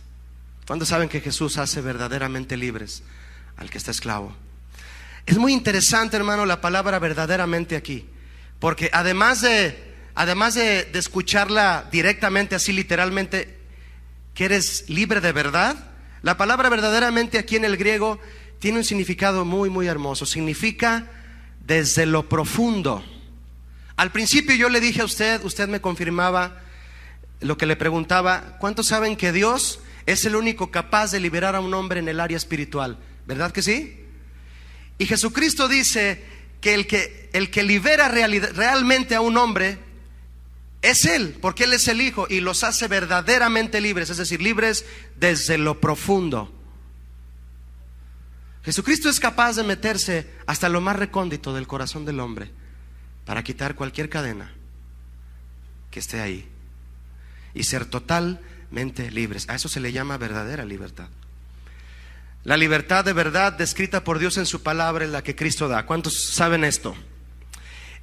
¿Cuántos saben que Jesús hace verdaderamente libres al que está esclavo? Es muy interesante, hermano, la palabra verdaderamente aquí, porque además de escucharla directamente, así literalmente, que eres libre de verdad, la palabra verdaderamente aquí en el griego tiene un significado muy, muy hermoso. Significa desde lo profundo. Al principio yo le dije a usted me confirmaba lo que le preguntaba: ¿cuántos saben que Dios es el único capaz de liberar a un hombre en el área espiritual? ¿Verdad que sí? Y Jesucristo dice que el que libera realmente a un hombre es Él, porque Él es el Hijo y los hace verdaderamente libres, es decir, libres desde lo profundo. Jesucristo es capaz de meterse hasta lo más recóndito del corazón del hombre para quitar cualquier cadena que esté ahí y ser totalmente libres. A eso se le llama verdadera libertad. La libertad de verdad descrita por Dios en su palabra es la que Cristo da. ¿Cuántos saben esto?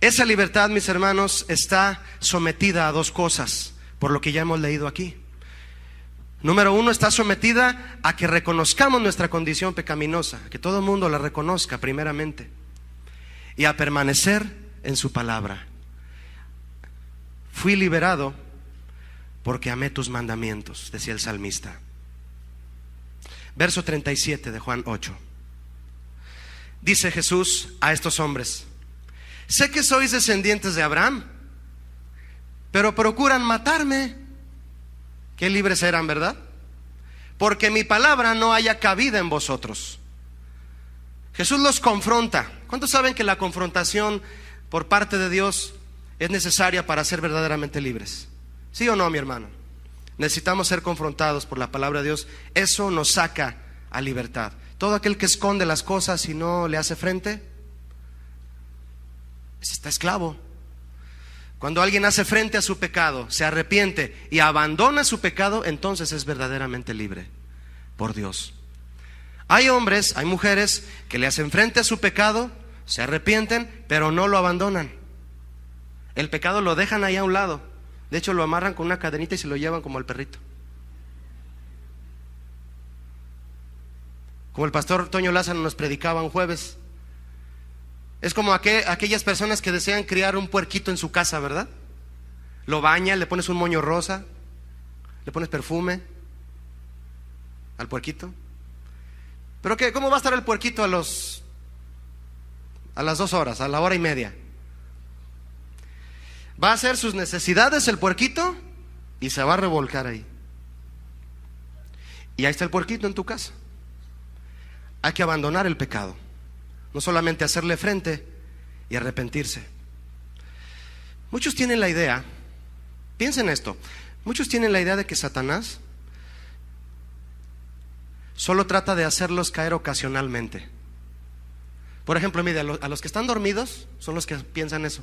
Esa libertad, mis hermanos, está sometida a dos cosas, por lo que ya hemos leído aquí. Número uno, está sometida a que reconozcamos nuestra condición pecaminosa, que todo el mundo la reconozca primeramente, y a permanecer en su palabra. Fui liberado porque amé tus mandamientos, decía el salmista. Verso 37 de Juan 8. Dice Jesús a estos hombres: sé que sois descendientes de Abraham, pero procuran matarme. Qué libres eran, ¿verdad? Porque mi palabra no haya cabida en vosotros. Jesús los confronta. ¿Cuántos saben que la confrontación por parte de Dios es necesaria para ser verdaderamente libres? ¿Sí o no, mi hermano? Necesitamos ser confrontados por la palabra de Dios. Eso nos saca a libertad. Todo aquel que esconde las cosas y no le hace frente, está esclavo. Cuando alguien hace frente a su pecado, se arrepiente y abandona su pecado, entonces es verdaderamente libre por Dios. Hay hombres, hay mujeres que le hacen frente a su pecado, se arrepienten, pero no lo abandonan. El pecado lo dejan ahí a un lado. De hecho, lo amarran con una cadenita y se lo llevan como al perrito. Como el pastor Toño Lázaro nos predicaba un jueves. Es como aquellas personas que desean criar un puerquito en su casa, ¿verdad? Lo bañas, le pones un moño rosa, le pones perfume al puerquito. ¿Pero qué? ¿Cómo va a estar el puerquito a las 2 horas, a la hora y media? Va a hacer sus necesidades el puerquito y se va a revolcar ahí. Y ahí está el puerquito en tu casa. Hay que abandonar el pecado. No solamente hacerle frente y arrepentirse. Muchos tienen la idea, piensen esto, muchos tienen la idea de que Satanás solo trata de hacerlos caer ocasionalmente. Por ejemplo, mire, a los que están dormidos son los que piensan eso.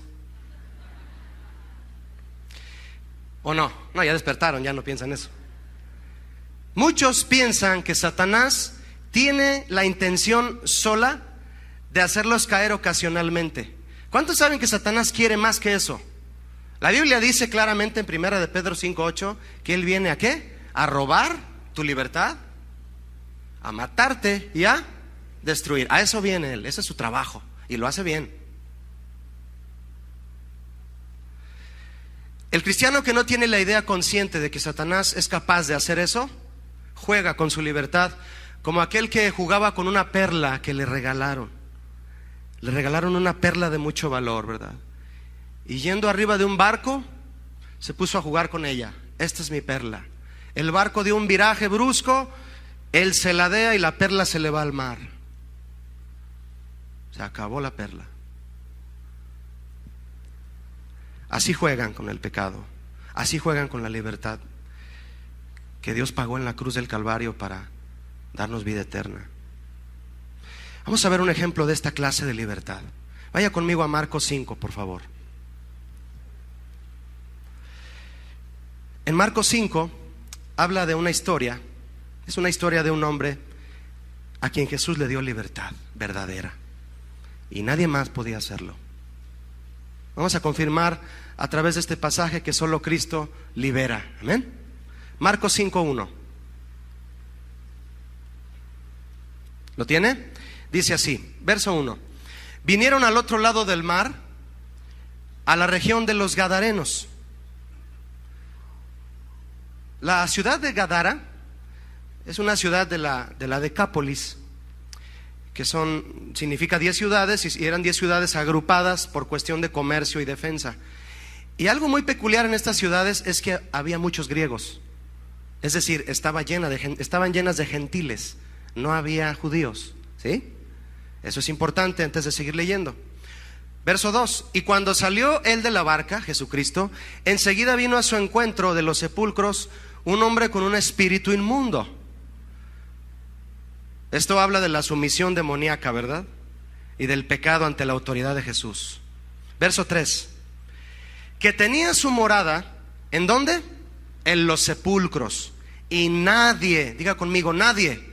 ¿O no? No, ya despertaron, ya no piensan eso. Muchos piensan que Satanás tiene la intención sola de hacerlos caer ocasionalmente. ¿Cuántos saben que Satanás quiere más que eso? La Biblia dice claramente en 1 de Pedro 5:8 que él viene ¿a qué? A robar tu libertad, a matarte y a destruir. A eso viene él, ese es su trabajo y lo hace bien. El cristiano que no tiene la idea consciente de que Satanás es capaz de hacer eso, juega con su libertad como aquel que jugaba con una perla que le regalaron. Le regalaron una perla de mucho valor, ¿verdad? Y yendo arriba de un barco, se puso a jugar con ella. Esta es mi perla. El barco dio un viraje brusco, él se ladea y la perla se le va al mar. Se acabó la perla. Así juegan con el pecado. Así juegan con la libertad que Dios pagó en la cruz del Calvario para darnos vida eterna. Vamos a ver un ejemplo de esta clase de libertad. Vaya conmigo a Marcos 5, por favor. En Marcos 5 habla de una historia. Es una historia de un hombre a quien Jesús le dio libertad verdadera y nadie más podía hacerlo. Vamos a confirmar a través de este pasaje que solo Cristo libera. Amén. Marcos 5:1. ¿Lo tiene? Dice así, verso 1. Vinieron al otro lado del mar, a la región de los Gadarenos. La ciudad de Gadara es una ciudad de la Decápolis, que significa 10 ciudades, y eran 10 ciudades agrupadas por cuestión de comercio y defensa. Y algo muy peculiar en estas ciudades es que había muchos griegos. Es decir, estaban llenas de gentiles, no había judíos. ¿Sí? Eso es importante antes de seguir leyendo. Verso 2. Y cuando salió él de la barca, Jesucristo, enseguida vino a su encuentro de los sepulcros un hombre con un espíritu inmundo. Esto habla de la sumisión demoníaca, ¿verdad? Y del pecado ante la autoridad de Jesús. Verso 3. Que tenía su morada, ¿en dónde? En los sepulcros. Y nadie, diga conmigo, nadie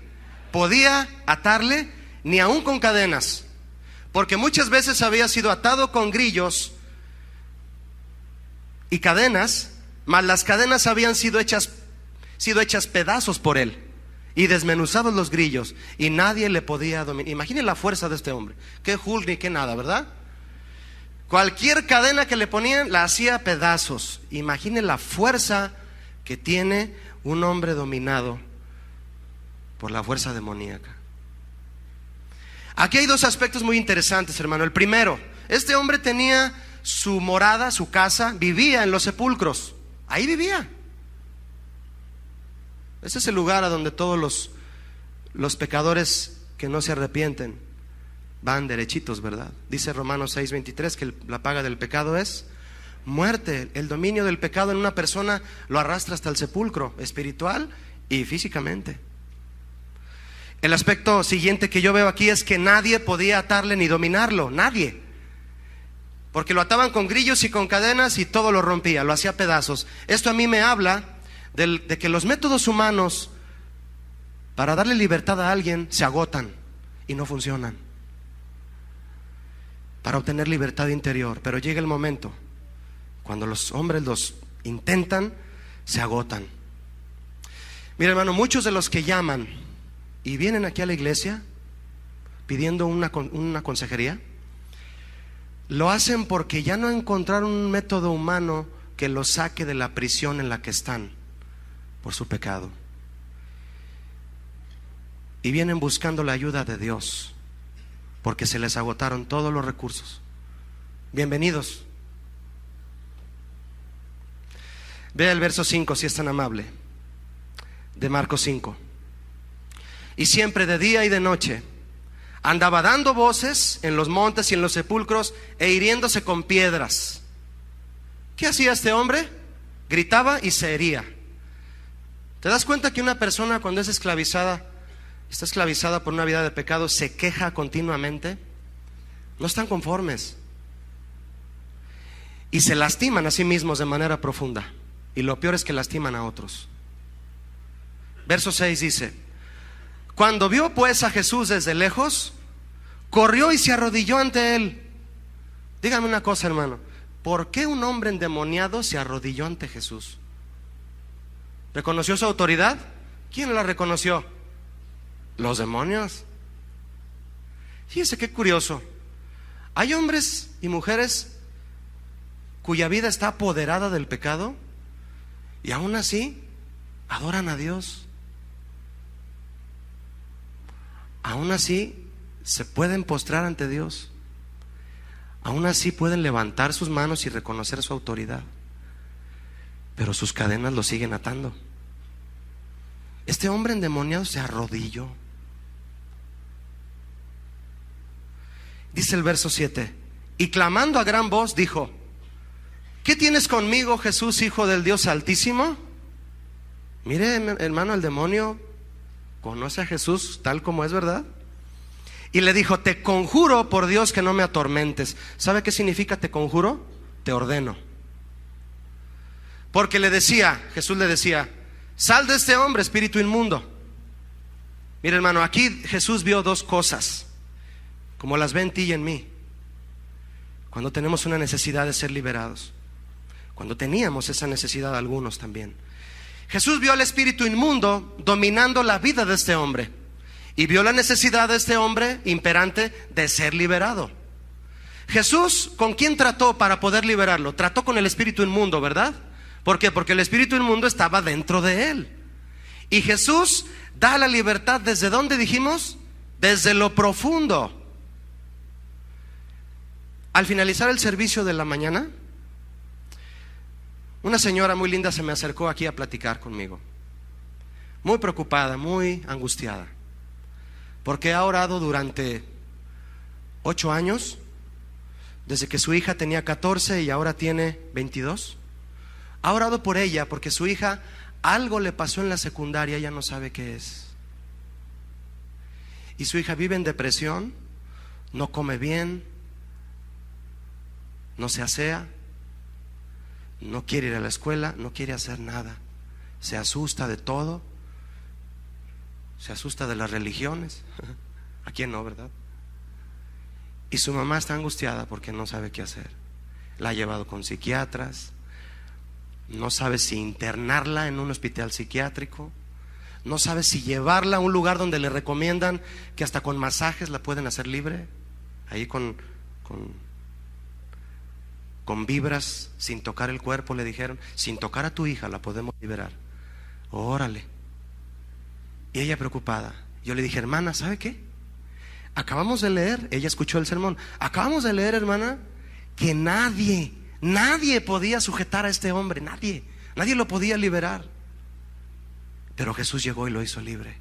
podía atarle, ni aún con cadenas, porque muchas veces había sido atado con grillos y cadenas, mas las cadenas habían sido hechas pedazos por él y desmenuzados los grillos, y nadie le podía dominar. Imaginen la fuerza de este hombre, qué Hulk ni qué nada, ¿verdad? Cualquier cadena que le ponían la hacía pedazos. Imaginen la fuerza que tiene un hombre dominado por la fuerza demoníaca. Aquí hay dos aspectos muy interesantes, hermano. El primero, Este hombre tenía su morada, su casa, vivía en los sepulcros. Ahí vivía. Ese es el lugar a donde todos los pecadores que no se arrepienten van derechitos, ¿verdad? Dice Romanos 6:23 que la paga del pecado es muerte. El dominio del pecado en una persona lo arrastra hasta el sepulcro, espiritual y físicamente. El aspecto siguiente que yo veo aquí es que nadie podía atarle ni dominarlo, nadie. Porque lo ataban con grillos y con cadenas y todo lo rompía, lo hacía pedazos. Esto a mí me habla de que los métodos humanos para darle libertad a alguien se agotan y no funcionan. Para obtener libertad interior, pero llega el momento cuando los hombres los intentan, se agotan. Mira, hermano, muchos de los que llaman y vienen aquí a la iglesia pidiendo una consejería, lo hacen porque ya no encontraron un método humano que los saque de la prisión en la que están por su pecado. Y vienen buscando la ayuda de Dios porque se les agotaron todos los recursos. Bienvenidos. Vea el verso 5 si es tan amable, de Marcos 5. Y siempre de día y de noche andaba dando voces en los montes y en los sepulcros e hiriéndose con piedras. ¿Qué hacía este hombre? Gritaba y se hería. ¿Te das cuenta que una persona cuando es esclavizada, está esclavizada por una vida de pecado, se queja continuamente? No están conformes y se lastiman a sí mismos de manera profunda, y lo peor es que lastiman a otros. Verso 6 dice: cuando vio pues a Jesús desde lejos, corrió y se arrodilló ante él. Dígame una cosa, hermano, ¿por qué un hombre endemoniado se arrodilló ante Jesús? ¿Reconoció su autoridad? ¿Quién la reconoció? Los demonios. Fíjese qué curioso. Hay hombres y mujeres cuya vida está apoderada del pecado y aún así adoran a Dios. Aún así se pueden postrar ante Dios. Aún así pueden levantar sus manos y reconocer su autoridad, pero sus cadenas lo siguen atando. Este hombre endemoniado se arrodilló. Dice el verso 7: y clamando a gran voz dijo: ¿qué tienes conmigo, Jesús, Hijo del Dios Altísimo? Mire, hermano, el demonio conoce a Jesús tal como es, ¿verdad? Y le dijo: te conjuro por Dios que no me atormentes. ¿Sabe qué significa te conjuro? Te ordeno. Porque Jesús le decía: sal de este hombre, espíritu inmundo. Mire, hermano, aquí Jesús vio dos cosas, como las ve en ti y en mí, cuando tenemos una necesidad de ser liberados, cuando teníamos esa necesidad algunos también. Jesús vio al espíritu inmundo dominando la vida de este hombre y vio la necesidad de este hombre imperante de ser liberado. Jesús, ¿con quién trató para poder liberarlo? Trató con el espíritu inmundo, ¿verdad? ¿Por qué? Porque el espíritu inmundo estaba dentro de él. Y Jesús da la libertad, ¿desde dónde dijimos? Desde lo profundo. Al finalizar el servicio de la mañana, una señora muy linda se me acercó aquí a platicar conmigo, muy preocupada, muy angustiada, porque ha orado durante 8 años, desde que su hija tenía 14 y ahora tiene 22. Ha orado por ella porque su hija, algo le pasó en la secundaria, ella no sabe qué es. Y su hija vive en depresión, no come bien, no se asea, no quiere ir a la escuela, no quiere hacer nada. Se asusta de todo, se asusta de las religiones. ¿A quién no, verdad? Y su mamá está angustiada porque no sabe qué hacer. La ha llevado con psiquiatras, no sabe si internarla en un hospital psiquiátrico, no sabe si llevarla a un lugar donde le recomiendan que hasta con masajes la pueden hacer libre, ahí con vibras, sin tocar el cuerpo, le dijeron, sin tocar a tu hija la podemos liberar. Órale. Y ella preocupada. Yo le dije: hermana, ¿sabe qué? Acabamos de leer, ella escuchó el sermón. Acabamos de leer, hermana, que nadie podía sujetar a este hombre, nadie lo podía liberar. Pero Jesús llegó y lo hizo libre.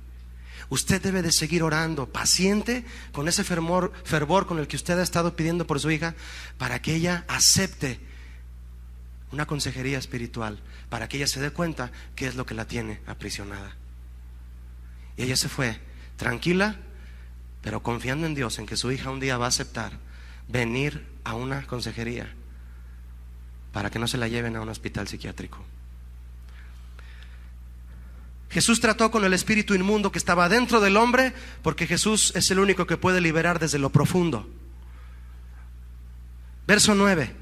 Usted debe de seguir orando, paciente, con ese fervor con el que usted ha estado pidiendo por su hija, para que ella acepte una consejería espiritual, para que ella se dé cuenta qué es lo que la tiene aprisionada. Y ella se fue tranquila, pero confiando en Dios, en que su hija un día va a aceptar venir a una consejería para que no se la lleven a un hospital psiquiátrico. Jesús trató con el espíritu inmundo que estaba dentro del hombre, porque Jesús es el único que puede liberar desde lo profundo. Verso 9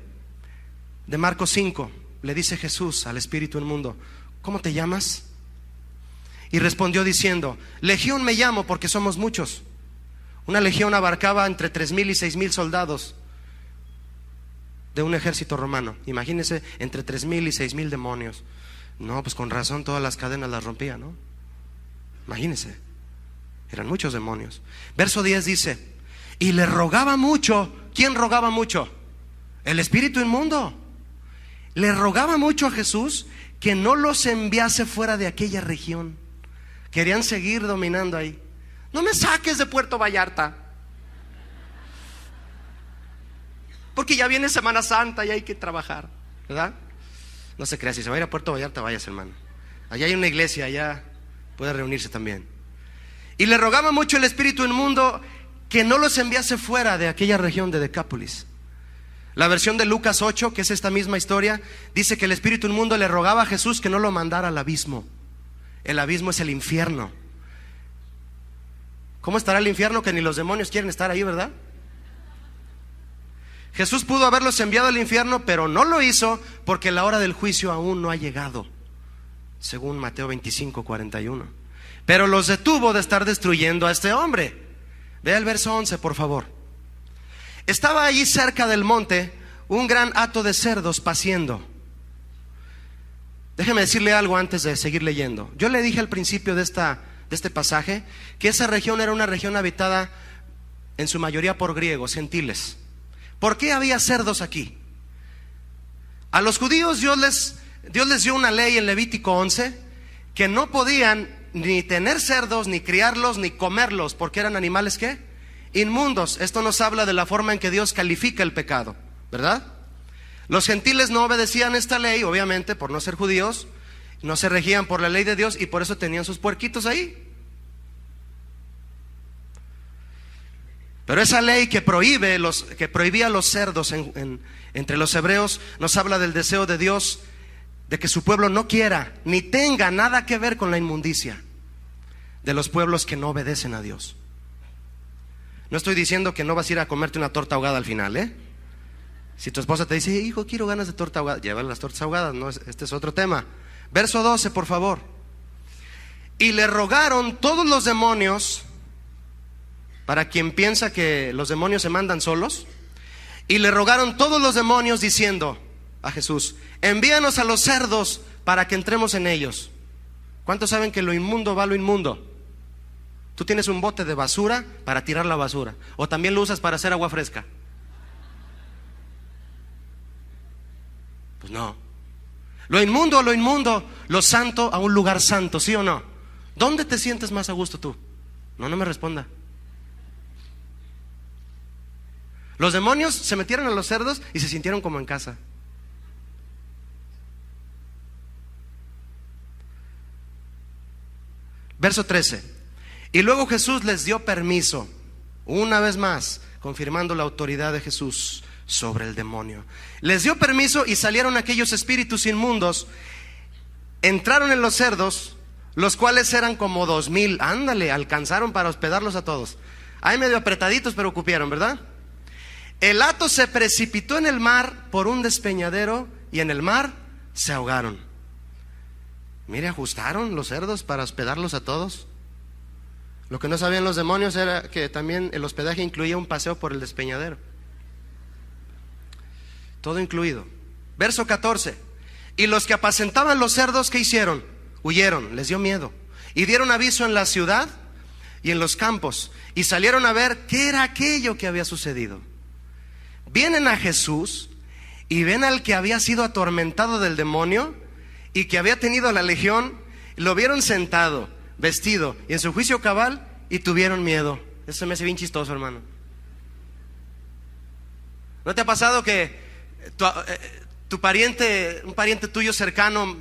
de Marcos 5, le dice Jesús al espíritu inmundo: ¿cómo te llamas? Y respondió diciendo: Legión me llamo, porque somos muchos. Una legión abarcaba entre 3,000 y 6,000 soldados de un ejército romano. Imagínense, entre 3,000 y 6,000 demonios. No, pues con razón todas las cadenas las rompía, ¿no? Imagínense, eran muchos demonios. Verso 10 dice: y le rogaba mucho. ¿Quién rogaba mucho? El espíritu inmundo. Le rogaba mucho a Jesús que no los enviase fuera de aquella región. Querían seguir dominando ahí. No me saques de Puerto Vallarta, porque ya viene Semana Santa y hay que trabajar, ¿verdad? No se crea, si se va a ir a Puerto Vallarta, váyase, hermano. Allá hay una iglesia, allá puede reunirse también. Y le rogaba mucho el espíritu inmundo que no los enviase fuera de aquella región de Decápolis. La versión de Lucas 8, que es esta misma historia, dice que el espíritu inmundo le rogaba a Jesús que no lo mandara al abismo. El abismo es el infierno. ¿Cómo estará el infierno que ni los demonios quieren estar ahí, verdad? Jesús pudo haberlos enviado al infierno, pero no lo hizo porque la hora del juicio aún no ha llegado, según Mateo 25:41. Pero los detuvo de estar destruyendo a este hombre. Vea el verso 11, por favor. Estaba allí cerca del monte un gran hato de cerdos paciendo. Déjeme decirle algo antes de seguir leyendo. Yo le dije al principio de este pasaje que esa región era una región habitada en su mayoría por griegos, gentiles. ¿Por qué había cerdos aquí? A los judíos Dios les dio una ley en Levítico 11 que no podían ni tener cerdos, ni criarlos, ni comerlos, porque eran animales ¿qué? Inmundos. Esto nos habla de la forma en que Dios califica el pecado, ¿verdad? Los gentiles no obedecían esta ley, obviamente, por no ser judíos, no se regían por la ley de Dios y por eso tenían sus puerquitos ahí. Pero esa ley que prohibía los cerdos entre los hebreos nos habla del deseo de Dios de que su pueblo no quiera ni tenga nada que ver con la inmundicia de los pueblos que no obedecen a Dios. No estoy diciendo que no vas a ir a comerte una torta ahogada al final, ¿eh? Si tu esposa te dice: hijo, quiero ganas de torta ahogada, llévale las tortas ahogadas, no, este es otro tema. Verso 12, por favor. Y le rogaron todos los demonios. Para quien piensa que los demonios se mandan solos. Y le rogaron todos los demonios diciendo a Jesús: envíanos a los cerdos para que entremos en ellos. ¿Cuántos saben que lo inmundo va a lo inmundo? Tú tienes un bote de basura para tirar la basura, o también lo usas para hacer agua fresca. Pues no. Lo inmundo a lo inmundo, lo santo a un lugar santo, ¿sí o no? ¿Dónde te sientes más a gusto tú? No me responda. Los demonios se metieron a los cerdos y se sintieron como en casa. Verso 13. Y luego Jesús les dio permiso, una vez más, confirmando la autoridad de Jesús sobre el demonio. Les dio permiso y salieron aquellos espíritus inmundos, entraron en los cerdos, los cuales eran como 2,000. Ándale, alcanzaron para hospedarlos a todos. Ahí medio apretaditos, pero cupieron, ¿verdad? El hato se precipitó en el mar por un despeñadero y en el mar se ahogaron. Mire, ajustaron los cerdos para hospedarlos a todos. Lo que no sabían los demonios era que también el hospedaje incluía un paseo por el despeñadero. Todo incluido. Verso 14. Y los que apacentaban los cerdos, ¿qué hicieron? Huyeron, les dio miedo. Y dieron aviso en la ciudad y en los campos, y salieron a ver qué era aquello que había sucedido. Vienen a Jesús y ven al que había sido atormentado del demonio y que había tenido la legión. Lo vieron sentado, vestido y en su juicio cabal, y tuvieron miedo. Eso se me hace bien chistoso, hermano. ¿No te ha pasado que tu pariente, un pariente tuyo cercano,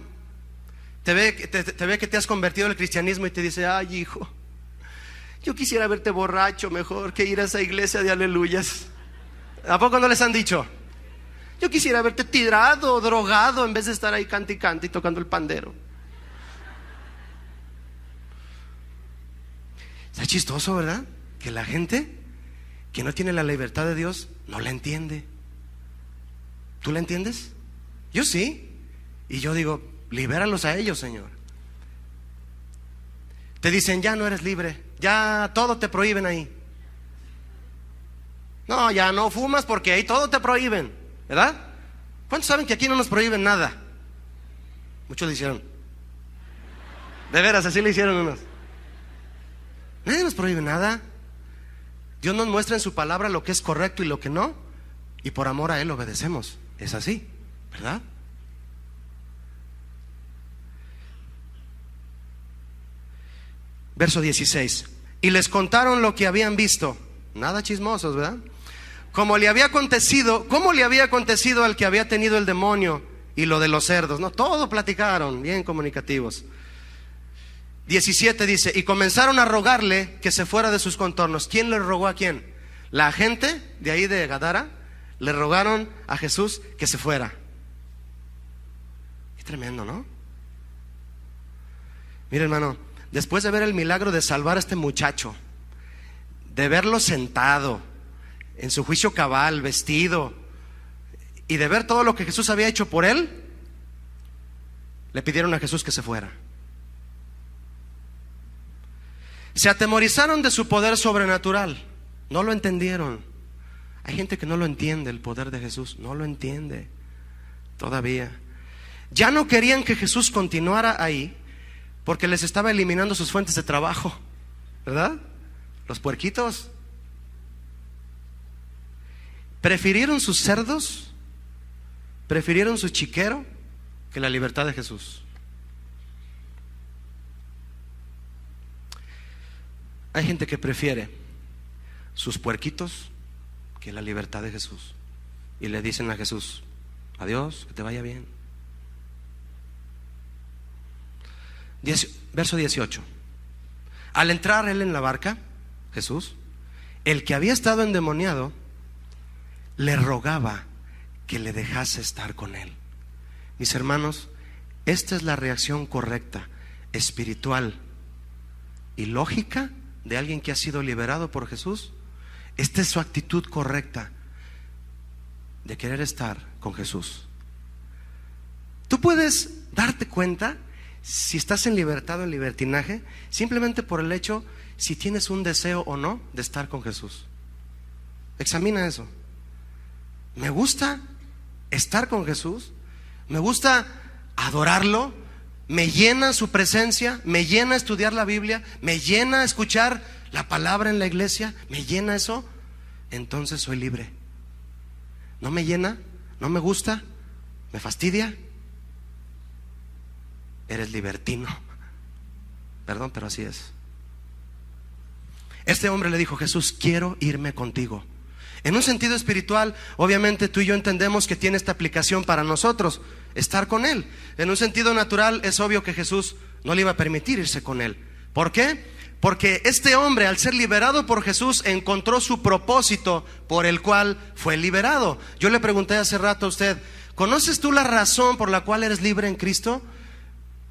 te ve que te has convertido al cristianismo y te dice: ay, hijo, yo quisiera verte borracho mejor que ir a esa iglesia de aleluyas? ¿A poco no les han dicho? Yo quisiera verte tirado, drogado, en vez de estar ahí cante y cante y tocando el pandero. Está chistoso, ¿verdad? Que la gente que no tiene la libertad de Dios no la entiende. ¿Tú la entiendes? Yo sí. Y yo digo: libéralos a ellos, Señor. Te dicen: ya no eres libre, ya todo te prohíben ahí. No, ya no fumas porque ahí todo te prohíben, ¿verdad? ¿Cuántos saben que aquí no nos prohíben nada? Muchos lo hicieron. De veras, así lo hicieron unos. Nadie nos prohíbe nada. Dios nos muestra en su palabra lo que es correcto y lo que no, y por amor a Él obedecemos. Es así, ¿verdad? Verso 16. Y les contaron lo que habían visto. Nada chismosos, ¿verdad? ¿Cómo le había acontecido al que había tenido el demonio y lo de los cerdos? No, todo platicaron, bien comunicativos. 17 dice: y comenzaron a rogarle que se fuera de sus contornos. ¿Quién le rogó a quién? La gente de ahí de Gadara le rogaron a Jesús que se fuera. Qué tremendo, ¿no? Mira, hermano, después de ver el milagro de salvar a este muchacho, de verlo sentado en su juicio cabal, vestido, y de ver todo lo que Jesús había hecho por él, le pidieron a Jesús que se fuera. Se atemorizaron de su poder sobrenatural. No lo entendieron. Hay gente que no lo entiende, el poder de Jesús. No lo entiende todavía. Ya no querían que Jesús continuara ahí porque les estaba eliminando sus fuentes de trabajo, ¿verdad? Los puerquitos. Prefirieron sus cerdos, prefirieron su chiquero que la libertad de Jesús. Hay gente que prefiere sus puerquitos que la libertad de Jesús. Y le dicen a Jesús: adiós, que te vaya bien. Verso 18. Al entrar él en la barca, Jesús, el que había estado endemoniado le rogaba que le dejase estar con él. Mis hermanos, esta es la reacción correcta, espiritual y lógica de alguien que ha sido liberado por Jesús. Esta es su actitud correcta de querer estar con Jesús. Tú puedes darte cuenta si estás en libertad o en libertinaje simplemente por el hecho si tienes un deseo o no de estar con Jesús. Examina eso. Me gusta estar con Jesús, me gusta adorarlo, me llena su presencia, me llena estudiar la Biblia, me llena escuchar la palabra en la iglesia, me llena eso, entonces soy libre. ¿No me llena? ¿No me gusta? ¿Me fastidia? Eres libertino. Perdón, pero así es. Este hombre le dijo: Jesús, quiero irme contigo. En un sentido espiritual, obviamente tú y yo entendemos que tiene esta aplicación para nosotros, estar con Él. En un sentido natural, es obvio que Jesús no le iba a permitir irse con Él. ¿Por qué? Porque este hombre, al ser liberado por Jesús, encontró su propósito por el cual fue liberado. Yo le pregunté hace rato a usted: ¿conoces tú la razón por la cual eres libre en Cristo?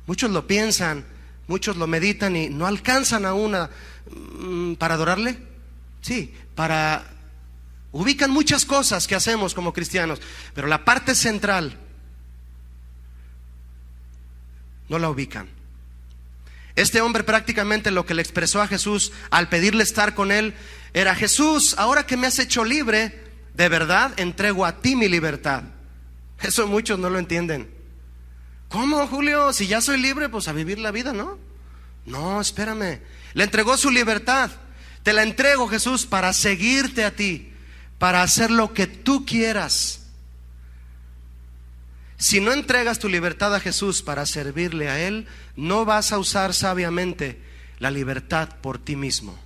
Muchos lo piensan, muchos lo meditan y no alcanzan a una para adorarle. Sí, ubican muchas cosas que hacemos como cristianos, pero la parte central no la ubican. Este hombre prácticamente lo que le expresó a Jesús al pedirle estar con él era: Jesús, ahora que me has hecho libre, de verdad entrego a ti mi libertad. Eso muchos no lo entienden. ¿Cómo, Julio? Si ya soy libre, pues a vivir la vida, ¿no? No, espérame. Le entregó su libertad. Te la entrego, Jesús, para seguirte a ti, para hacer lo que tú quieras. Si no entregas tu libertad a Jesús para servirle a Él, no vas a usar sabiamente la libertad por ti mismo.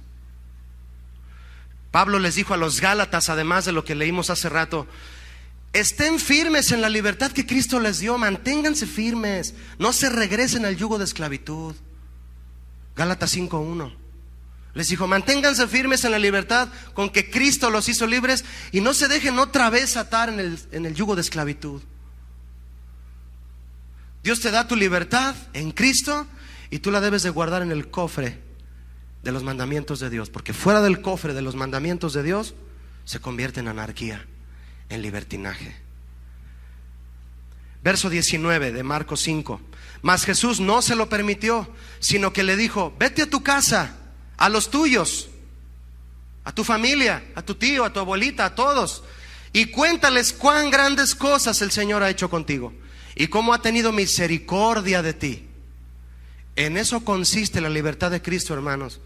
Pablo les dijo a los Gálatas, además de lo que leímos hace rato: estén firmes en la libertad que Cristo les dio, manténganse firmes, no se regresen al yugo de esclavitud. Gálatas 5:1 les dijo: manténganse firmes en la libertad con que Cristo los hizo libres y no se dejen otra vez atar en el yugo de esclavitud. Dios te da tu libertad en Cristo y tú la debes de guardar en el cofre de los mandamientos de Dios, porque fuera del cofre de los mandamientos de Dios se convierte en anarquía, en libertinaje. Verso 19 de Marcos 5. Mas Jesús no se lo permitió, sino que le dijo: vete a tu casa, a los tuyos, a tu familia, a tu tío, a tu abuelita, a todos, y cuéntales cuán grandes cosas el Señor ha hecho contigo y cómo ha tenido misericordia de ti. En eso consiste la libertad de Cristo, hermanos,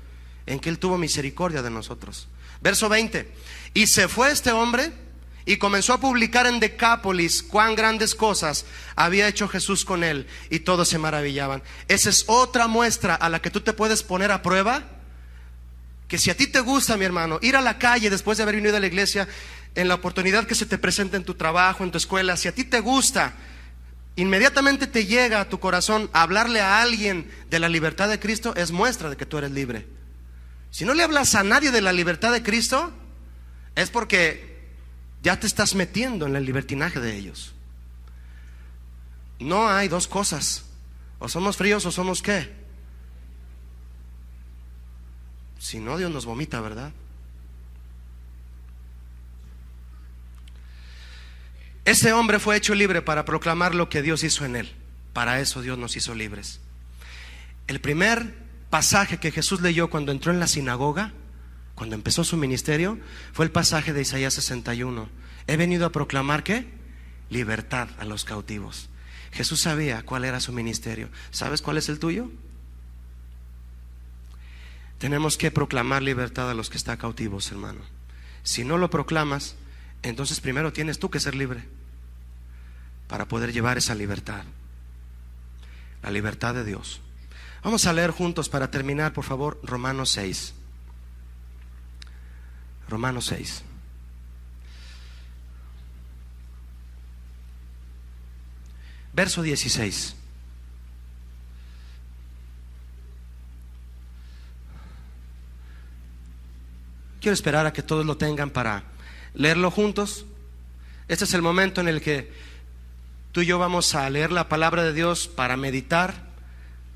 en que Él tuvo misericordia de nosotros. Verso 20. Y se fue este hombre y comenzó a publicar en Decápolis cuán grandes cosas había hecho Jesús con él, y todos se maravillaban. Esa es otra muestra a la que tú te puedes poner a prueba, que si a ti te gusta, mi hermano, ir a la calle después de haber venido a la iglesia, en la oportunidad que se te presenta en tu trabajo, en tu escuela, si a ti te gusta, inmediatamente te llega a tu corazón hablarle a alguien de la libertad de Cristo, es muestra de que tú eres libre. Si no le hablas a nadie de la libertad de Cristo, es porque ya te estás metiendo en el libertinaje de ellos. No hay dos cosas: o somos fríos o somos ¿qué? Si no, Dios nos vomita, ¿verdad? Ese hombre fue hecho libre para proclamar lo que Dios hizo en él. Para eso Dios nos hizo libres. El primer pasaje que Jesús leyó cuando entró en la sinagoga, cuando empezó su ministerio, fue el pasaje de Isaías 61. He venido a proclamar ¿qué? Libertad a los cautivos. Jesús sabía cuál era su ministerio. ¿Sabes cuál es el tuyo? Tenemos que proclamar libertad a los que están cautivos, hermano. Si no lo proclamas, entonces primero tienes tú que ser libre para poder llevar esa libertad, la libertad de Dios. Vamos a leer juntos para terminar, por favor, Romanos 6. Romanos 6. Verso 16. Quiero esperar a que todos lo tengan para leerlo juntos. Este es el momento en el que tú y yo vamos a leer la palabra de Dios para meditar,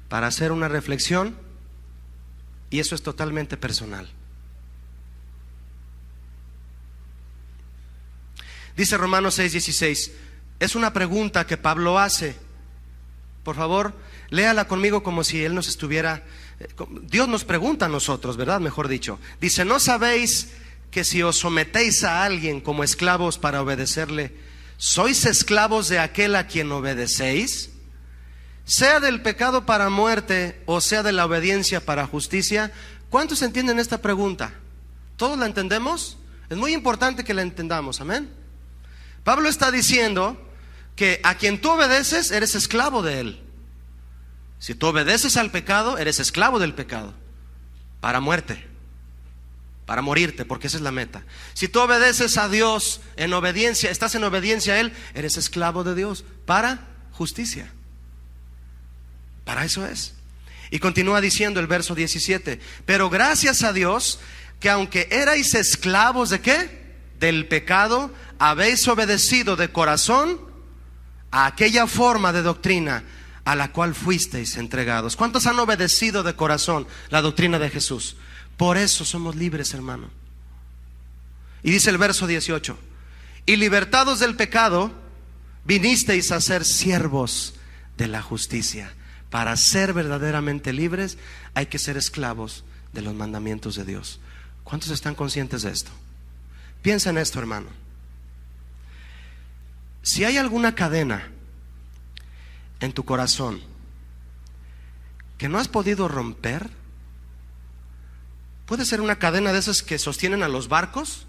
para hacer una reflexión, y eso es totalmente personal. Dice Romanos 6:16. Es una pregunta que Pablo hace. Por favor, léala conmigo como si él nos estuviera... Dios nos pregunta a nosotros, ¿verdad? Mejor dicho. Dice: ¿no sabéis que si os sometéis a alguien como esclavos para obedecerle, sois esclavos de aquel a quien obedecéis? Sea del pecado para muerte o sea de la obediencia para justicia. ¿Cuántos entienden esta pregunta? ¿Todos la entendemos? Es muy importante que la entendamos, amén. Pablo está diciendo que a quien tú obedeces eres esclavo de él. Si tú obedeces al pecado, eres esclavo del pecado para muerte, para morirte, porque esa es la meta. Si tú obedeces a Dios en obediencia, estás en obediencia a Él, eres esclavo de Dios para justicia. Para eso es. Y continúa diciendo el verso 17: pero gracias a Dios que aunque erais esclavos ¿de qué? Del pecado, habéis obedecido de corazón a aquella forma de doctrina a la cual fuisteis entregados. ¿Cuántos han obedecido de corazón la doctrina de Jesús? Por eso somos libres, hermano. Y dice el verso 18: y libertados del pecado, vinisteis a ser siervos de la justicia. Para ser verdaderamente libres hay que ser esclavos de los mandamientos de Dios. ¿Cuántos están conscientes de esto? Piensa en esto, hermano. Si hay alguna cadena en tu corazón que no has podido romper. Puede ser una cadena de esas que sostienen a los barcos,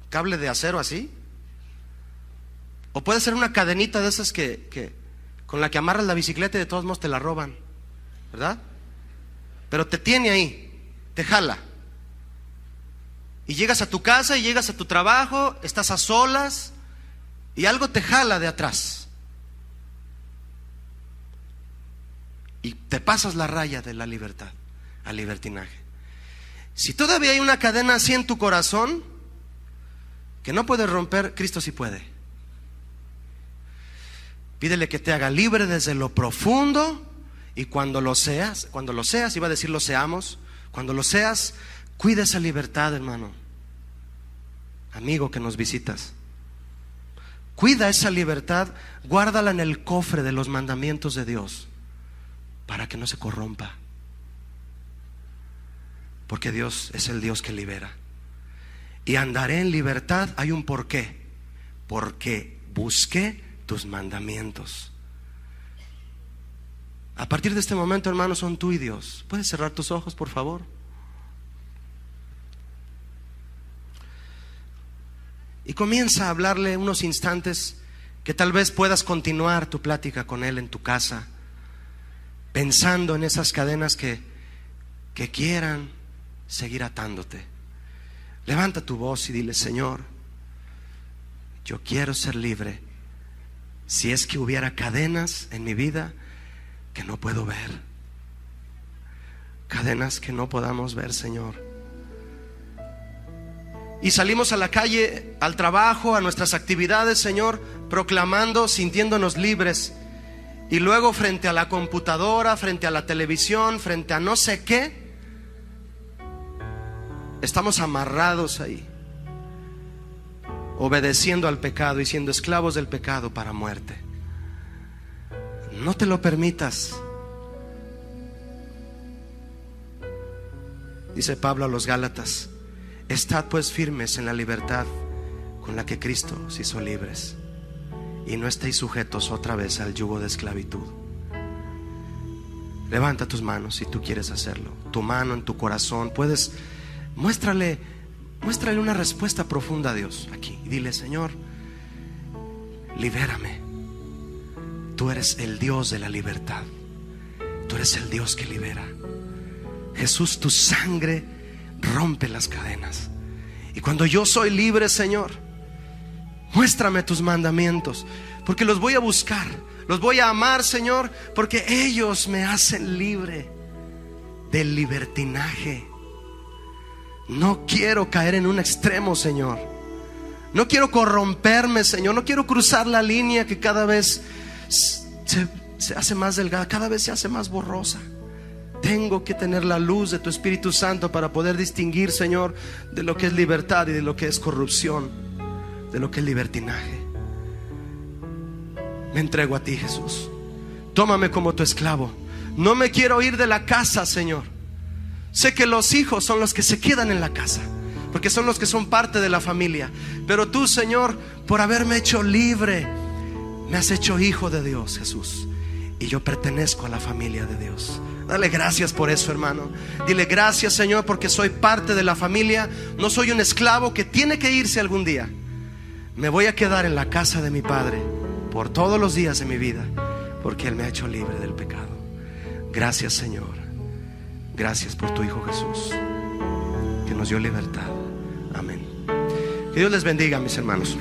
cable de acero así. O puede ser una cadenita de esas que con la que amarras la bicicleta y de todos modos te la roban, ¿verdad? Pero te tiene ahí, te jala. Y llegas a tu casa y llegas a tu trabajo, estás a solas y algo te jala de atrás. Y te pasas la raya de la libertad al libertinaje. Si todavía hay una cadena así en tu corazón que no puedes romper, Cristo sí puede. Pídele que te haga libre desde lo profundo, y cuando lo seas, iba a decir lo seamos, cuando lo seas, cuida esa libertad, hermano, amigo que nos visitas. Cuida esa libertad, guárdala en el cofre de los mandamientos de Dios, para que no se corrompa. Porque Dios es el Dios que libera. Y andaré en libertad, hay un porqué. Porque busqué tus mandamientos. A partir de este momento, hermanos, son tú y Dios. ¿Puedes cerrar tus ojos, por favor? Y comienza a hablarle unos instantes que tal vez puedas continuar tu plática con Él en tu casa, pensando en esas cadenas que quieran seguir atándote. Levanta tu voz y dile: Señor, yo quiero ser libre. Si es que hubiera cadenas en mi vida que no puedo ver, cadenas que no podamos ver, Señor. Y salimos a la calle, al trabajo, a nuestras actividades, Señor, proclamando, sintiéndonos libres. Y luego frente a la computadora, frente a la televisión, frente a no sé qué, estamos amarrados ahí, obedeciendo al pecado y siendo esclavos del pecado para muerte. No te lo permitas. Dice Pablo a los Gálatas: estad pues firmes en la libertad con la que Cristo os hizo libres, y no estéis sujetos otra vez al yugo de esclavitud. Levanta tus manos si tú quieres hacerlo, tu mano en tu corazón. Puedes, muéstrale una respuesta profunda a Dios aquí y dile: Señor, libérame. Tú eres el Dios de la libertad. Tú eres el Dios que libera. Jesús, tu sangre rompe las cadenas. Y cuando yo soy libre, Señor, muéstrame tus mandamientos, porque los voy a buscar, los voy a amar, Señor, porque ellos me hacen libre del libertinaje. No quiero caer en un extremo, Señor. No quiero corromperme, Señor. No quiero cruzar la línea que cada vez se hace más delgada, cada vez se hace más borrosa. Tengo que tener la luz de tu Espíritu Santo para poder distinguir, Señor, de lo que es libertad y de lo que es corrupción, de lo que es libertinaje. Me entrego a ti, Jesús. Tómame como tu esclavo. No me quiero ir de la casa, Señor. Sé que los hijos son los que se quedan en la casa, porque son los que son parte de la familia. Pero tú, Señor, por haberme hecho libre, me has hecho hijo de Dios, Jesús. Y yo pertenezco a la familia de Dios. Dale gracias por eso, hermano. Dile: gracias, Señor, porque soy parte de la familia. No soy un esclavo que tiene que irse algún día. Me voy a quedar en la casa de mi Padre por todos los días de mi vida, porque Él me ha hecho libre del pecado. Gracias, Señor. Gracias por tu Hijo Jesús, que nos dio libertad. Amén. Que Dios les bendiga, mis hermanos.